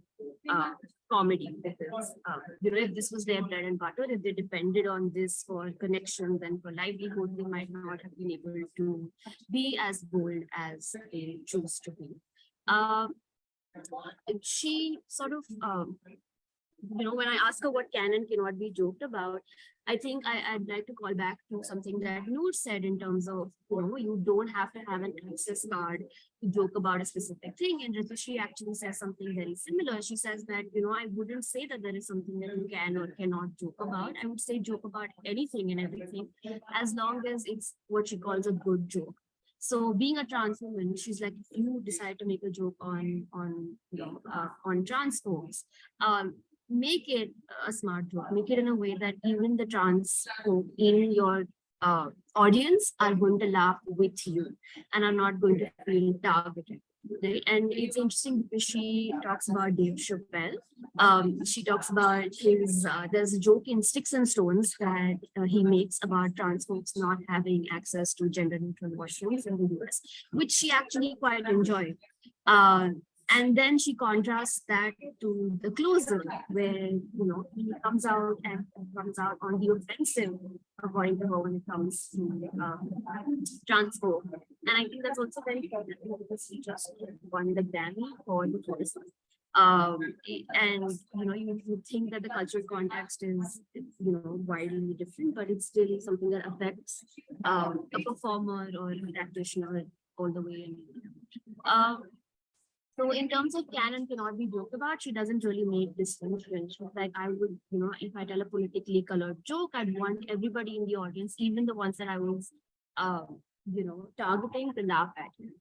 comedy. Because, if this was their bread and butter, if they depended on this for connections and for livelihood, they might not have been able to be as bold as they choose to be. She sort of, when I ask her what can and cannot be joked about, I think I'd like to call back to something that Nour said in terms of, you don't have to have an access card to joke about a specific thing. And Ritushri actually says something very similar. She says that, I wouldn't say that there is something that you can or cannot joke about. I would say joke about anything and everything, as long as it's what she calls a good joke. So being a trans woman, she's like, if you decide to make a joke on trans folks, make it a smart joke, make it in a way that even the trans folk in your audience are going to laugh with you and are not going to feel targeted. Right? And it's interesting because she talks about Dave Chappelle. She talks about his, there's a joke in Sticks and Stones that he makes about trans folks not having access to gender neutral washrooms in the US, which she actually quite enjoyed. And then she contrasts that to The Closer, where, he comes out on the offensive, according to her, when it comes to trans folk. And I think that's also very important because he just won the Grammy for The Closer. And, you would think that the cultural context is, widely different, but it's still something that affects a performer or a practitioner all the way in. So in terms of can and cannot be joked about, she doesn't really make distinctions. She's like, I would, if I tell a politically colored joke, I'd want everybody in the audience, even the ones that I was, targeting, to laugh at me.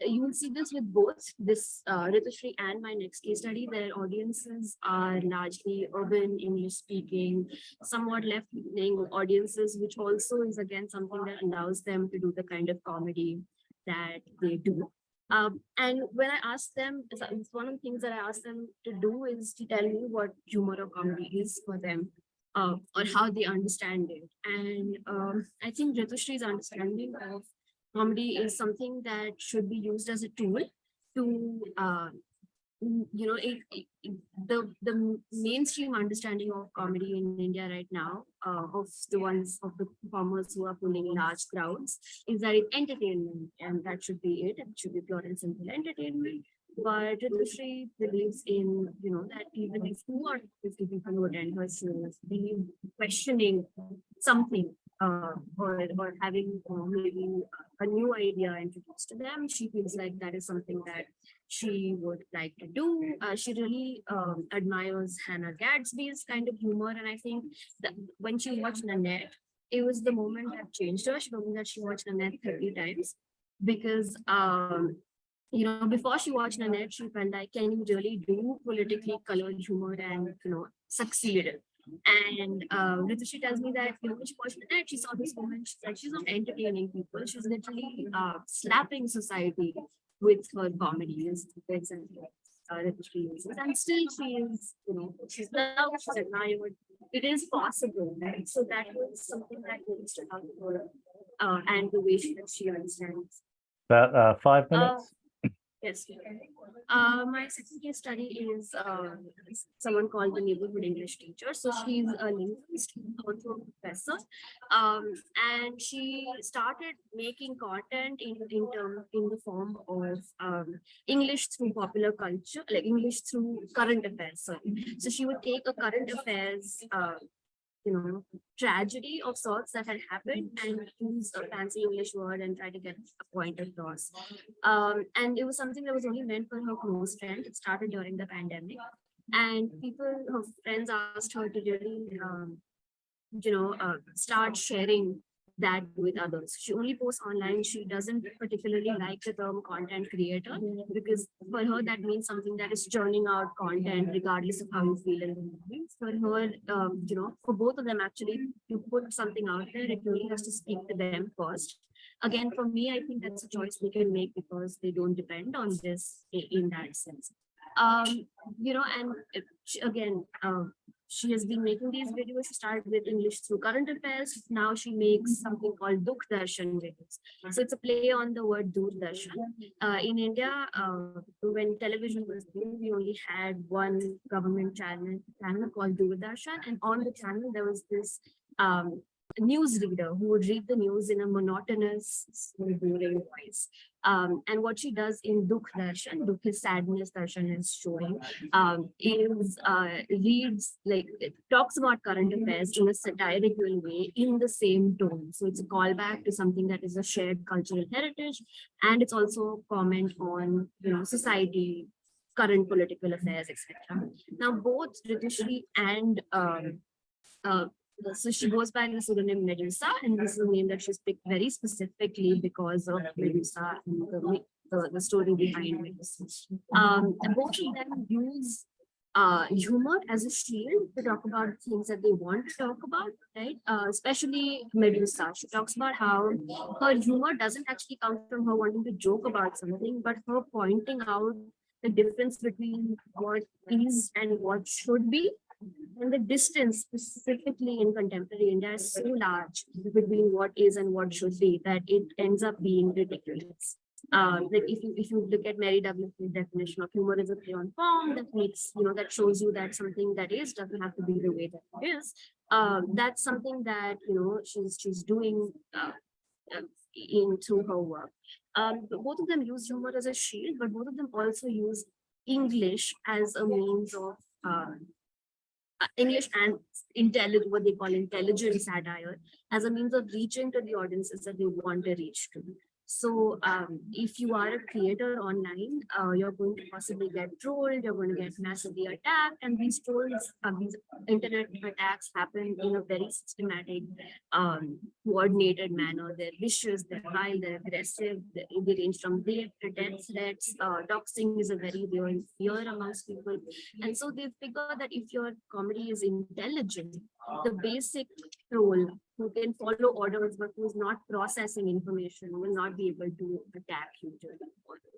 You will see this with both this Ritushri and my next case study. Their audiences are largely urban, English speaking, somewhat left-leaning audiences, which also is again something that allows them to do the kind of comedy that they do. And when I asked them, it's one of the things that I asked them to do is to tell me what humor or comedy is for them, or how they understand it. And I think Ritushri's understanding of comedy is something that should be used as a tool to, the mainstream understanding of comedy in India right now, of the performers who are pulling large crowds, is that it's entertainment, and that should be it. It should be pure and simple entertainment. But Ritushri believes in, that even if 2 or 50 people who attend her shows, be questioning something, or having maybe a new idea introduced to them, she feels like that is something that she would like to do. She really admires Hannah Gadsby's kind of humor, and I think that when she watched Nanette, it was the moment that changed her. She told me that she watched Nanette 30 times because before she watched Nanette, she felt like, can you really do politically colored humor and succeed? And Ritushi tells me that when she watched Nanette, she saw this woman. She's like, she's not entertaining people. She's literally slapping society with her comedy. And still she is, she's loved, she's admired. It is possible, right? So that was something that really stood out to her, and the way she understands. About 5 minutes. Yes. My second case study is someone called the neighborhood English teacher. So she's a linguist, also a professor, and she started making content in the form of English through popular culture, like English through current affairs. So she would take a current affairs tragedy of sorts that had happened and use a fancy English word and try to get a point across. And it was something that was only meant for her close friend. It started during the pandemic, and her friends asked her to really, start sharing that with others. She only posts online. She doesn't particularly like the term content creator, because for her that means something that is churning out content regardless of how you feel in the moment. For her, for both of them, actually, you put something out there, it really has to speak to them first. Again, for me, I think that's a choice they can make because they don't depend on this in that sense. She has been making these videos. She started with English through current affairs. Now she makes something called Doordarshan videos. So it's a play on the word Doordarshan. In India, when television was new, we only had one government channel called Doordarshan, and on the channel there was this news reader who would read the news in a monotonous, boring voice. And what she does in Doordarshan, Dukh is sadness, Darshan is showing, reads, like, it talks about current affairs in a satirical way in the same tone. So it's a callback to something that is a shared cultural heritage, and it's also a comment on society, current political affairs, etc. Now both Ritushi and so she goes by the pseudonym Medusa, and this is a name that she's picked very specifically because of Medusa and the story behind Medusa. And both of them use humor as a shield to talk about things that they want to talk about, right? Especially Medusa. She talks about how her humor doesn't actually come from her wanting to joke about something, but her pointing out the difference between what is and what should be. And the distance, specifically in contemporary India, is so large between what is and what should be that it ends up being ridiculous. Like if you look at Mary Douglas's definition of humor as a play on form, that makes that shows you that something that is doesn't have to be the way that it is. That's something that she's doing through her work. Both of them use humor as a shield, but both of them also use English as a means of English and what they call intelligent satire, as a means of reaching to the audiences that they want to reach to. So if you are a creator online, you're going to possibly get trolled, you're going to get massively attacked, and these trolls, these internet attacks happen in a very systematic, coordinated manner. They're vicious, they're vile, they're aggressive, they range from rape to death threats. Doxing is a very real fear amongst people. And so they figure that if your comedy is intelligent, the basic troll who can follow orders but who's not processing information will not be able to attack you during order.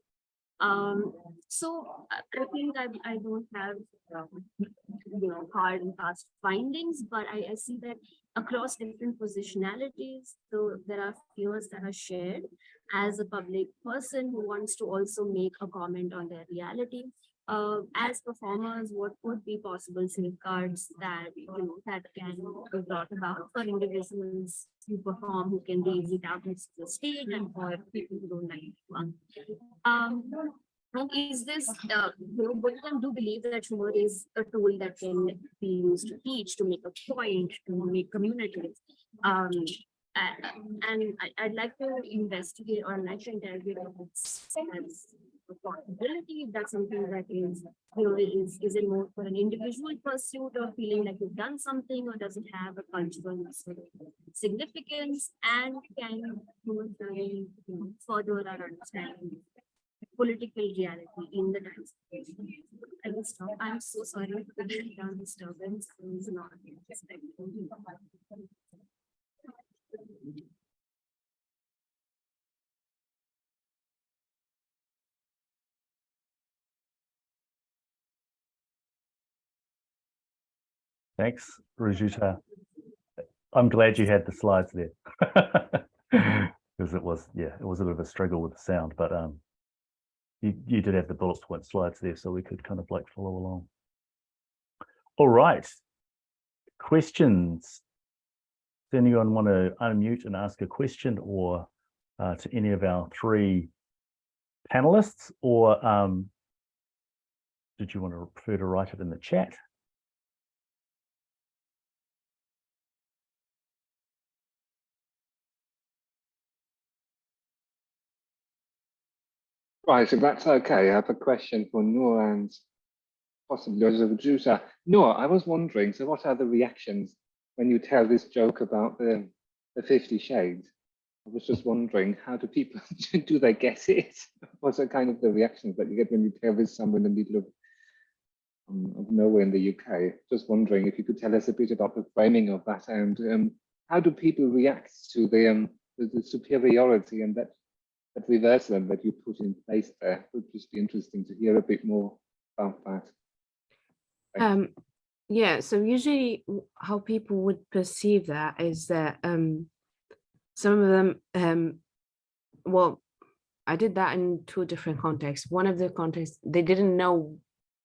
So I think I don't have hard and fast findings, but I see that across different positionalities, so there are fears that are shared as a public person who wants to also make a comment on their reality. As performers, what would be possible safeguards that that can be brought about for individuals who perform, who can raise it out to the stage, and for people who don't like it. And is this, both of them do believe that humor is a tool that can be used to teach, to make a point, to make communities. And I'd like to investigate or I'd like to interrogate as a possibility? If that's something that is, is it more for an individual pursuit or feeling like you've done something, or does it have a cultural sort of significance, and can humans really, further our understanding political reality in the dance? I will stop. I'm so sorry for the background disturbance. It's not expected. Thanks, Rujuta. I'm glad you had the slides there. Because it was a bit of a struggle with the sound, but you did have the bullet point slides there, so we could kind of like follow along. All right, questions. Does anyone want to unmute and ask a question, or to any of our three panelists, or did you want to prefer to write it in the chat? Right, if that's okay, I have a question for Nour and possibly also Rujuta. Nour, I was wondering, so what are the reactions when you tell this joke about the 50 Shades? I was just wondering, how do people, do they get it? What are kind of the reactions that you get when you tell this somewhere in the middle of nowhere in the UK? Just wondering if you could tell us a bit about the framing of that, and how do people react to the superiority and that reversal that you put in place there? It would just be interesting to hear a bit more about that. Yeah, so usually how people would perceive that is that some of them, well, I did that in two different contexts. One of the contexts, they didn't know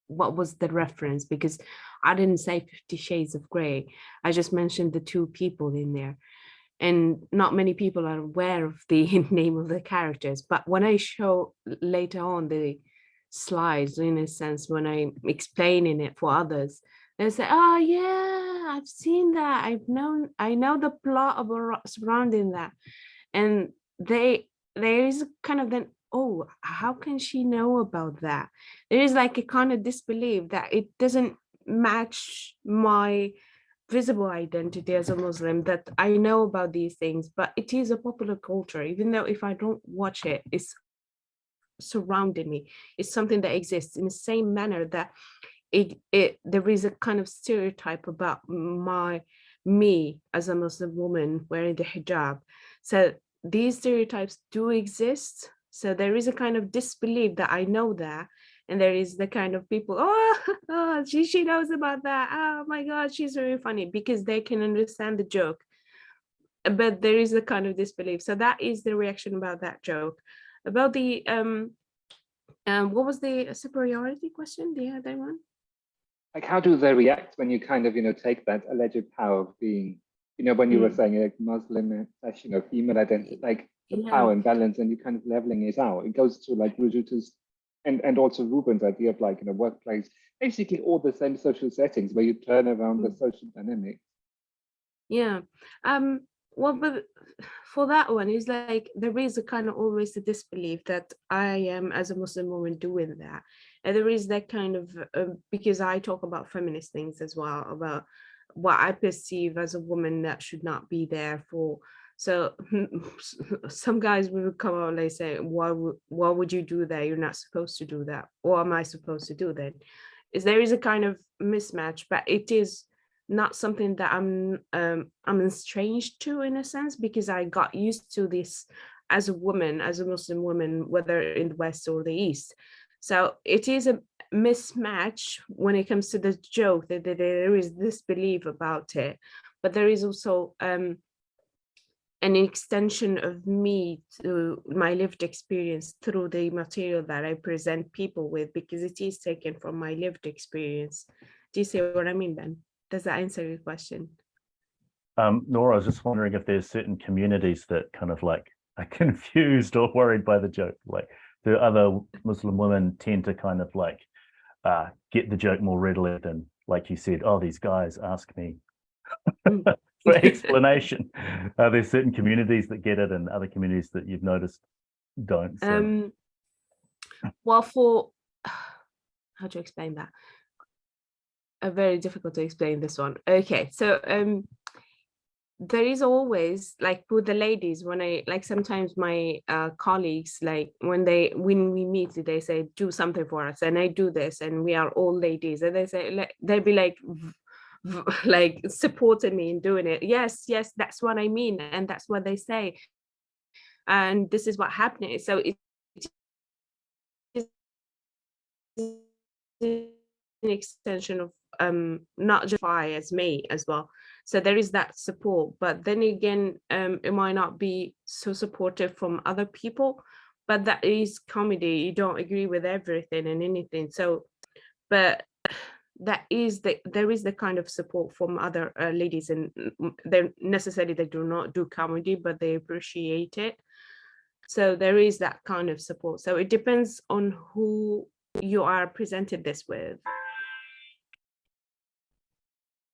what was the reference, because I didn't say 50 Shades of Grey. I just mentioned the two people in there. And not many people are aware of the name of the characters. But when I show later on the slides, in a sense, when I'm explaining it for others, they say, oh yeah, I've seen that. I know the plot surrounding that. And there is kind of then, oh, how can she know about that? There is like a kind of disbelief that it doesn't match my visible identity as a Muslim, that I know about these things, but it is a popular culture, even though if I don't watch it, it's surrounding me. It's something that exists in the same manner that there is a kind of stereotype about me as a Muslim woman wearing the hijab. So these stereotypes do exist. So there is a kind of disbelief that I know that. And there is the kind of people, oh, she knows about that. Oh my God, she's very funny, because they can understand the joke. But there is a kind of disbelief. So that is the reaction about that joke. About the, what was the superiority question? Do you have that one? Like, how do they react when you kind of, take that alleged power of being, when you were saying like Muslim, female identity, like the power and balance, and you kind of leveling it out. It goes to like Rujuta's and also Reuben's idea of like in a workplace, basically all the same social settings where you turn around the social dynamic. Yeah. Well, but for that one, it's like there is a kind of always a disbelief that I am as a Muslim woman doing that. And there is that kind of, because I talk about feminist things as well, about what I perceive as a woman that should not be there for. So some guys will come out and they say, why would you do that? You're not supposed to do that. Or am I supposed to do that? There is a kind of mismatch, but it is not something that I'm estranged to, in a sense, because I got used to this as a woman, as a Muslim woman, whether in the West or the East. So it is a mismatch when it comes to the joke, that there is this belief about it, but there is also an extension of me to my lived experience through the material that I present people with, because it is taken from my lived experience. Do you see what I mean, Ben? Does that answer your question? Nour, I was just wondering if there's certain communities that kind of like are confused or worried by the joke. Like, do other Muslim women tend to kind of like get the joke more readily than, like you said, oh, these guys ask me for explanation? Are there certain communities that get it and other communities that you've noticed don't? So. Well, for how to explain that? Very difficult to explain this one. Okay, so there is always, like with the ladies, when I like sometimes my colleagues, like when we meet, they say do something for us, and I do this, and we are all ladies, and they say like they'll be like like supporting me in doing it. Yes, that's what I mean, and that's what they say, and this is what happening. So it's an extension of not just as me as well. So there is that support, but then again, it might not be so supportive from other people, but that is comedy. You don't agree with everything and anything. So, but there is the kind of support from other ladies, and they do not do comedy, but they appreciate it. So there is that kind of support. So it depends on who you are presented this with.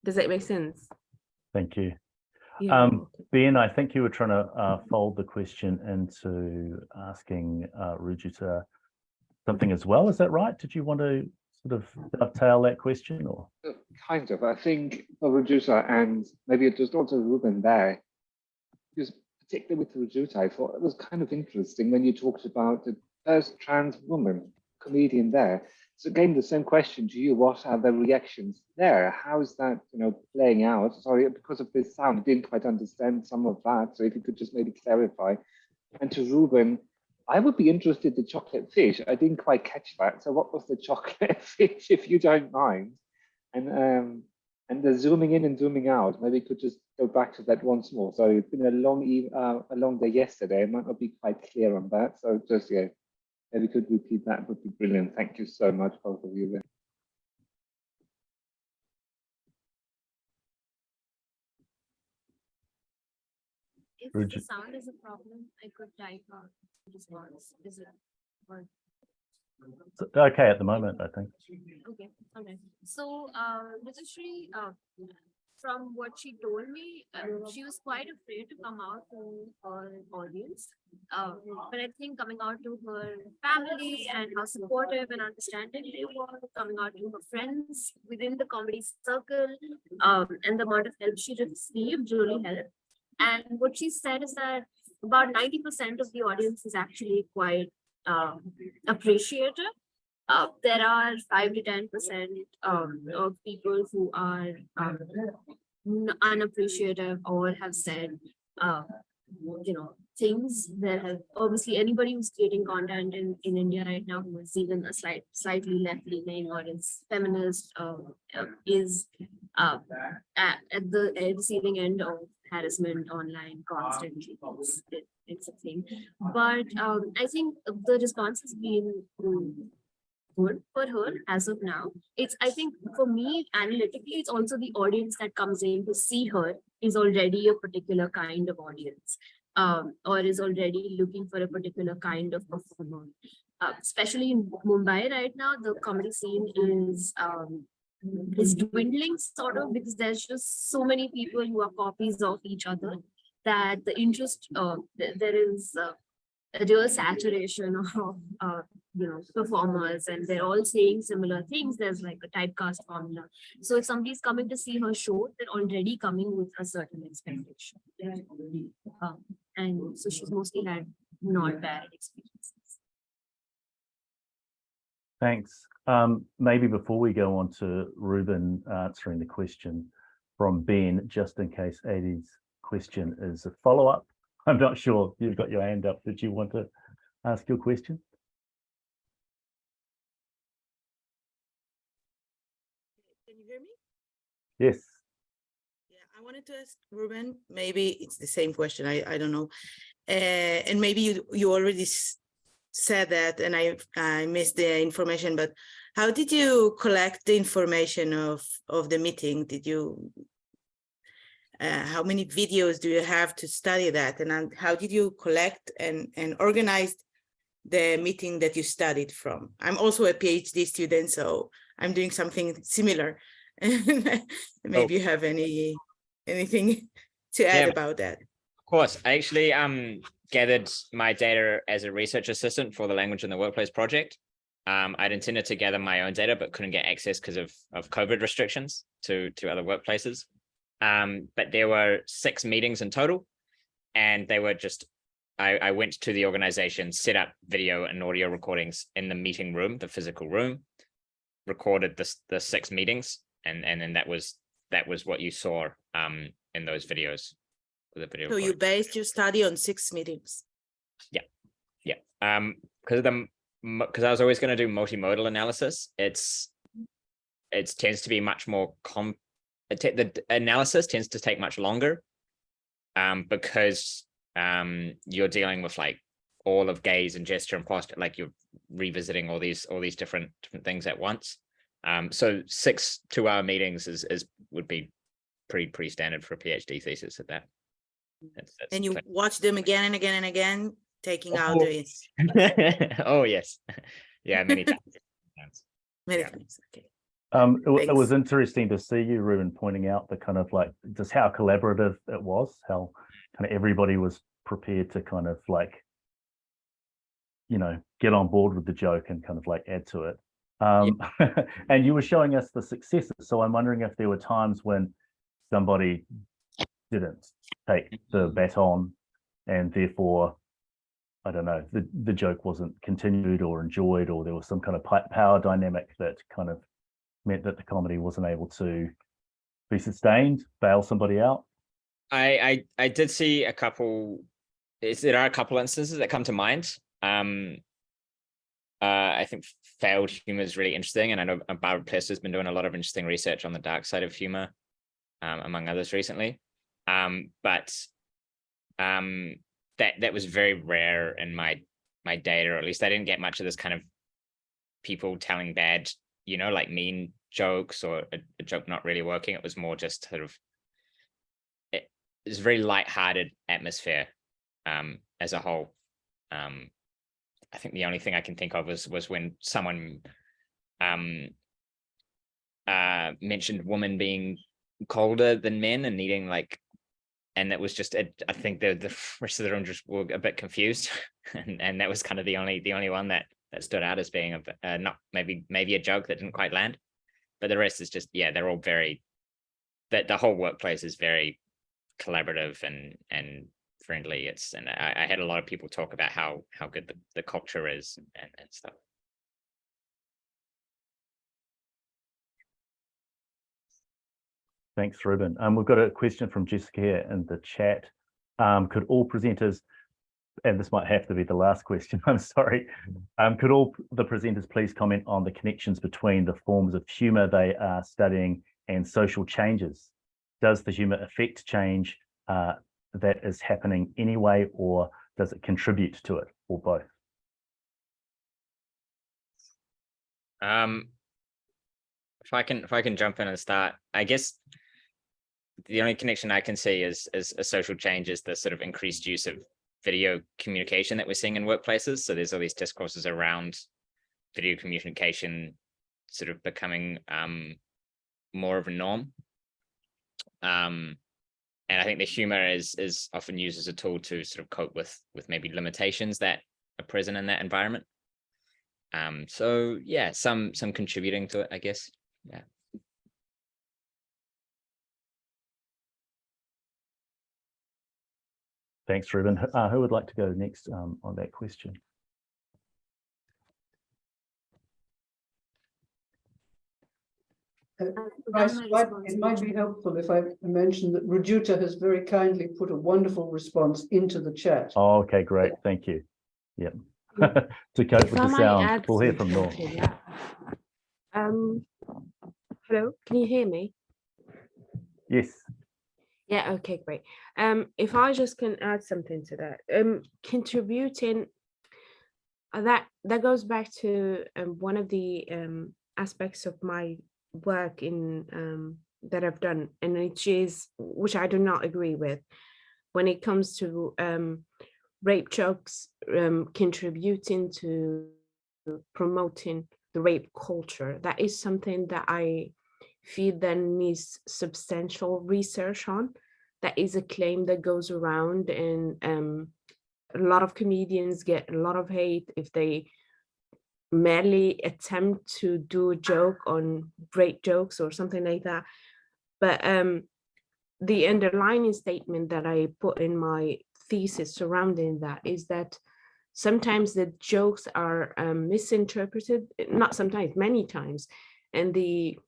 Does that make sense? Thank you. Yeah. Ben, I think you were trying to fold the question into asking Rujuta something as well. Is that right? Did you want to sort of dovetail that question, or? Kind of. I think for Rujuta, and maybe it was also Reuben there, because particularly with Rujuta, I thought it was kind of interesting when you talked about the first trans woman comedian there. So again, the same question to you: what are the reactions there? How is that, playing out? Sorry, because of this sound, I didn't quite understand some of that. So if you could just maybe clarify. And to Reuben, I would be interested in the chocolate fish. I didn't quite catch that. So what was the chocolate fish, if you don't mind? And the zooming in and zooming out. Maybe you could just go back to that once more. So it's been a long day yesterday. I might not be quite clear on that. So just if you could repeat that, would be brilliant. Thank you so much, both of you. If the sound is a problem, I could type out response. Is it? Or... Okay at the moment, I think. Okay, all right. So, Rajashri, from what she told me, she was quite afraid to come out to her audience. But I think coming out to her family and how supportive and understanding they were, coming out to her friends within the comedy circle, and the amount of help she received really helped. And what she said is that about 90% of the audience is actually quite appreciative. There are 5 to 10% of people who are unappreciative or have said, things that have, obviously anybody who's creating content in India right now who is even a slightly left-leaning or is feminist is at the receiving end of harassment online constantly. It's a thing. But I think the response has been good for her as of now. I think for me, analytically, it's also the audience that comes in to see her is already a particular kind of audience, or is already looking for a particular kind of performer. Especially in Mumbai right now, the comedy scene is dwindling sort of, because there's just so many people who are copies of each other that the interest, there is a real saturation of performers, and they're all saying similar things. There's like a typecast formula. So if somebody's coming to see her show, they're already coming with a certain expectation. And so she's mostly had not bad experiences. Thanks. Maybe before we go on to Reuben answering the question from Ben, just in case Adi's question is a follow-up. I'm not sure. You've got your hand up. Did you want to ask your question? Can you hear me? Yes. Yeah, I wanted to ask Reuben, maybe it's the same question, I don't know. And maybe you already said that and I missed the information, but how did you collect the information of the meeting? Did you how many videos do you have to study that, and how did you collect and organize the meeting that you studied from? I'm also a PhD student, so I'm doing something similar. Maybe you have anything to add about that. Of course, actually, gathered my data as a research assistant for the Language in the Workplace project. I'd intended to gather my own data, but couldn't get access because of COVID restrictions to other workplaces. But there were 6 meetings in total, and they were just, I went to the organization, set up video and audio recordings in the meeting room, the physical room, recorded the 6 meetings, and then that was what you saw in those videos. The video. So you based your study on 6 meetings? Yeah. Because I was always going to do multimodal analysis. It tends to be much more the analysis tends to take much longer, because you're dealing with like all of gaze and gesture and posture, like you're revisiting all these different things at once. So 6 2-hour meetings would be pretty standard for a PhD thesis at that. That's and you watch them again and again and again, taking out the oh yes, yeah, many times. Many times. Okay. It was interesting to see you, Reuben, pointing out the kind of like just how collaborative it was, how kind of everybody was prepared to kind of like, you know, get on board with the joke and kind of like add to it. And you were showing us the successes. So I'm wondering if there were times when somebody didn't take the baton and therefore, I don't know, the joke wasn't continued or enjoyed, or there was some kind of power dynamic that kind of meant that the comedy wasn't able to be sustained, bail somebody out. I did see a couple. There are a couple instances that come to mind. I think failed humor is really interesting, and I know Barbara Pless has been doing a lot of interesting research on the dark side of humor, among others recently. But that was very rare in my data, or at least I didn't get much of this kind of people telling bad, you know, like mean jokes or a joke not really working. It was more just sort of, it was a very lighthearted atmosphere as a whole. I think the only thing I can think of was when someone mentioned women being colder than men and needing like, and that was just, I think the rest of the room just were a bit confused, and that was kind of the only one that stood out as being not maybe a joke that didn't quite land, but the rest is just, yeah, they're all very, that the whole workplace is very collaborative and friendly. And I had a lot of people talk about how good the culture is and stuff. Thanks, Reuben. We've got a question from Jessica here in the chat. Could all presenters, and this might have to be the last question, I'm sorry, could all the presenters please comment on the connections between the forms of humour they are studying and social changes? Does the humour affect change that is happening anyway, or does it contribute to it, or both? If I can jump in and start, I guess the only connection I can see is a social change is the sort of increased use of video communication that we're seeing in workplaces. So there's all these discourses around video communication sort of becoming more of a norm. And I think the humor is often used as a tool to sort of cope with maybe limitations that are present in that environment. So yeah, some contributing to it, I guess. Yeah. Thanks, Reuben. Who would like to go next on that question? It might be helpful if I mention that Rujuta has very kindly put a wonderful response into the chat. Oh, okay, great. Thank you. Yep. To cope with the sound, we'll hear from Nour. Yeah. Hello, can you hear me? Yes. Yeah, okay, great. If I just can add something to that, contributing, that goes back to one of the aspects of my work in that I've done, and which I do not agree with, when it comes to rape jokes contributing to promoting the rape culture. That is something that I feel that needs substantial research on. That is a claim that goes around, and a lot of comedians get a lot of hate if they merely attempt to do a joke on rape jokes or something like that. But the underlying statement that I put in my thesis surrounding that is that sometimes the jokes are misinterpreted, not sometimes, many times, and the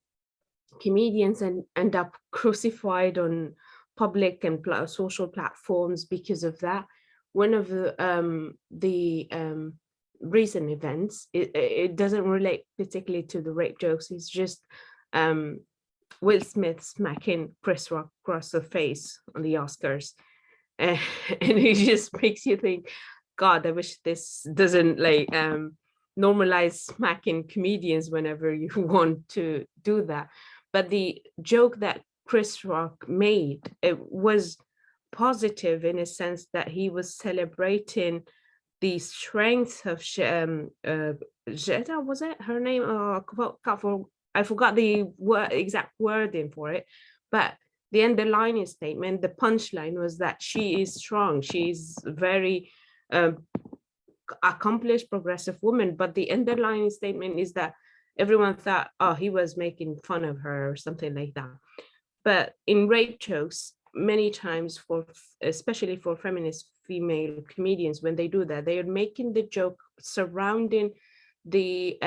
comedians end up crucified on public and social platforms because of that. One of the recent events, it doesn't relate particularly to the rape jokes, it's just Will Smith smacking Chris Rock across the face on the Oscars. And it just makes you think, God, I wish this doesn't like normalize smacking comedians whenever you want to do that. But the joke that Chris Rock made, it was positive in a sense that he was celebrating the strength of Jetta, was it her name? I forgot the exact wording for it, but the underlying statement, the punchline was that she is strong. She's very accomplished, progressive woman. But the underlying statement is that everyone thought, oh, he was making fun of her or something like that. But in rape jokes, many times, especially for feminist female comedians, when they do that, they are making the joke surrounding the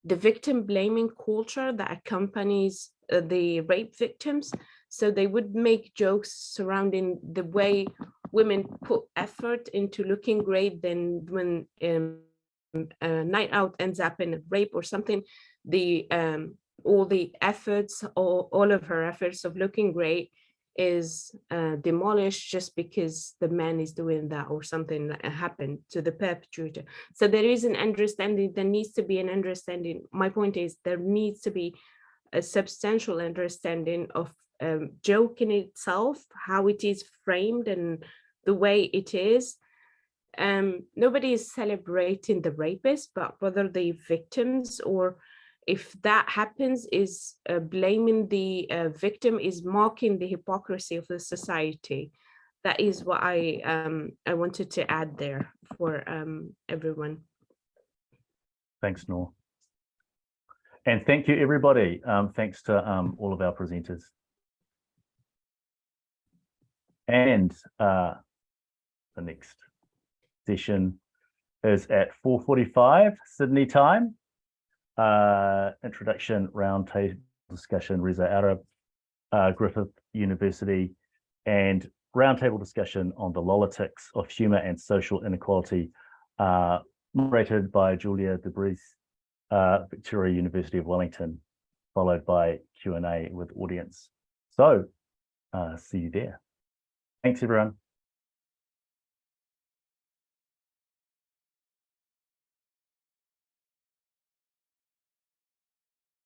victim blaming culture that accompanies the rape victims. So they would make jokes surrounding the way women put effort into looking great. Then when a night out ends up in a rape or something, all the efforts, all of her efforts of looking great is demolished just because the man is doing that or something that happened to the perpetrator. So there is an understanding, there needs to be an understanding. My point is there needs to be a substantial understanding of joke in itself, how it is framed and the way it is. Nobody is celebrating the rapist, but whether the victims, or if that happens, is blaming the victim, is mocking the hypocrisy of the society. That is what I wanted to add there for everyone. Thanks, Nour. And thank you, everybody. Thanks to all of our presenters. And the next session is at 4:45 Sydney time. Introduction roundtable discussion, Reza Arab, Griffith University, and roundtable discussion on the politics of humour and social inequality, moderated by Julia Debris, Victoria University of Wellington, followed by Q&A with audience. So see you there. Thanks, everyone.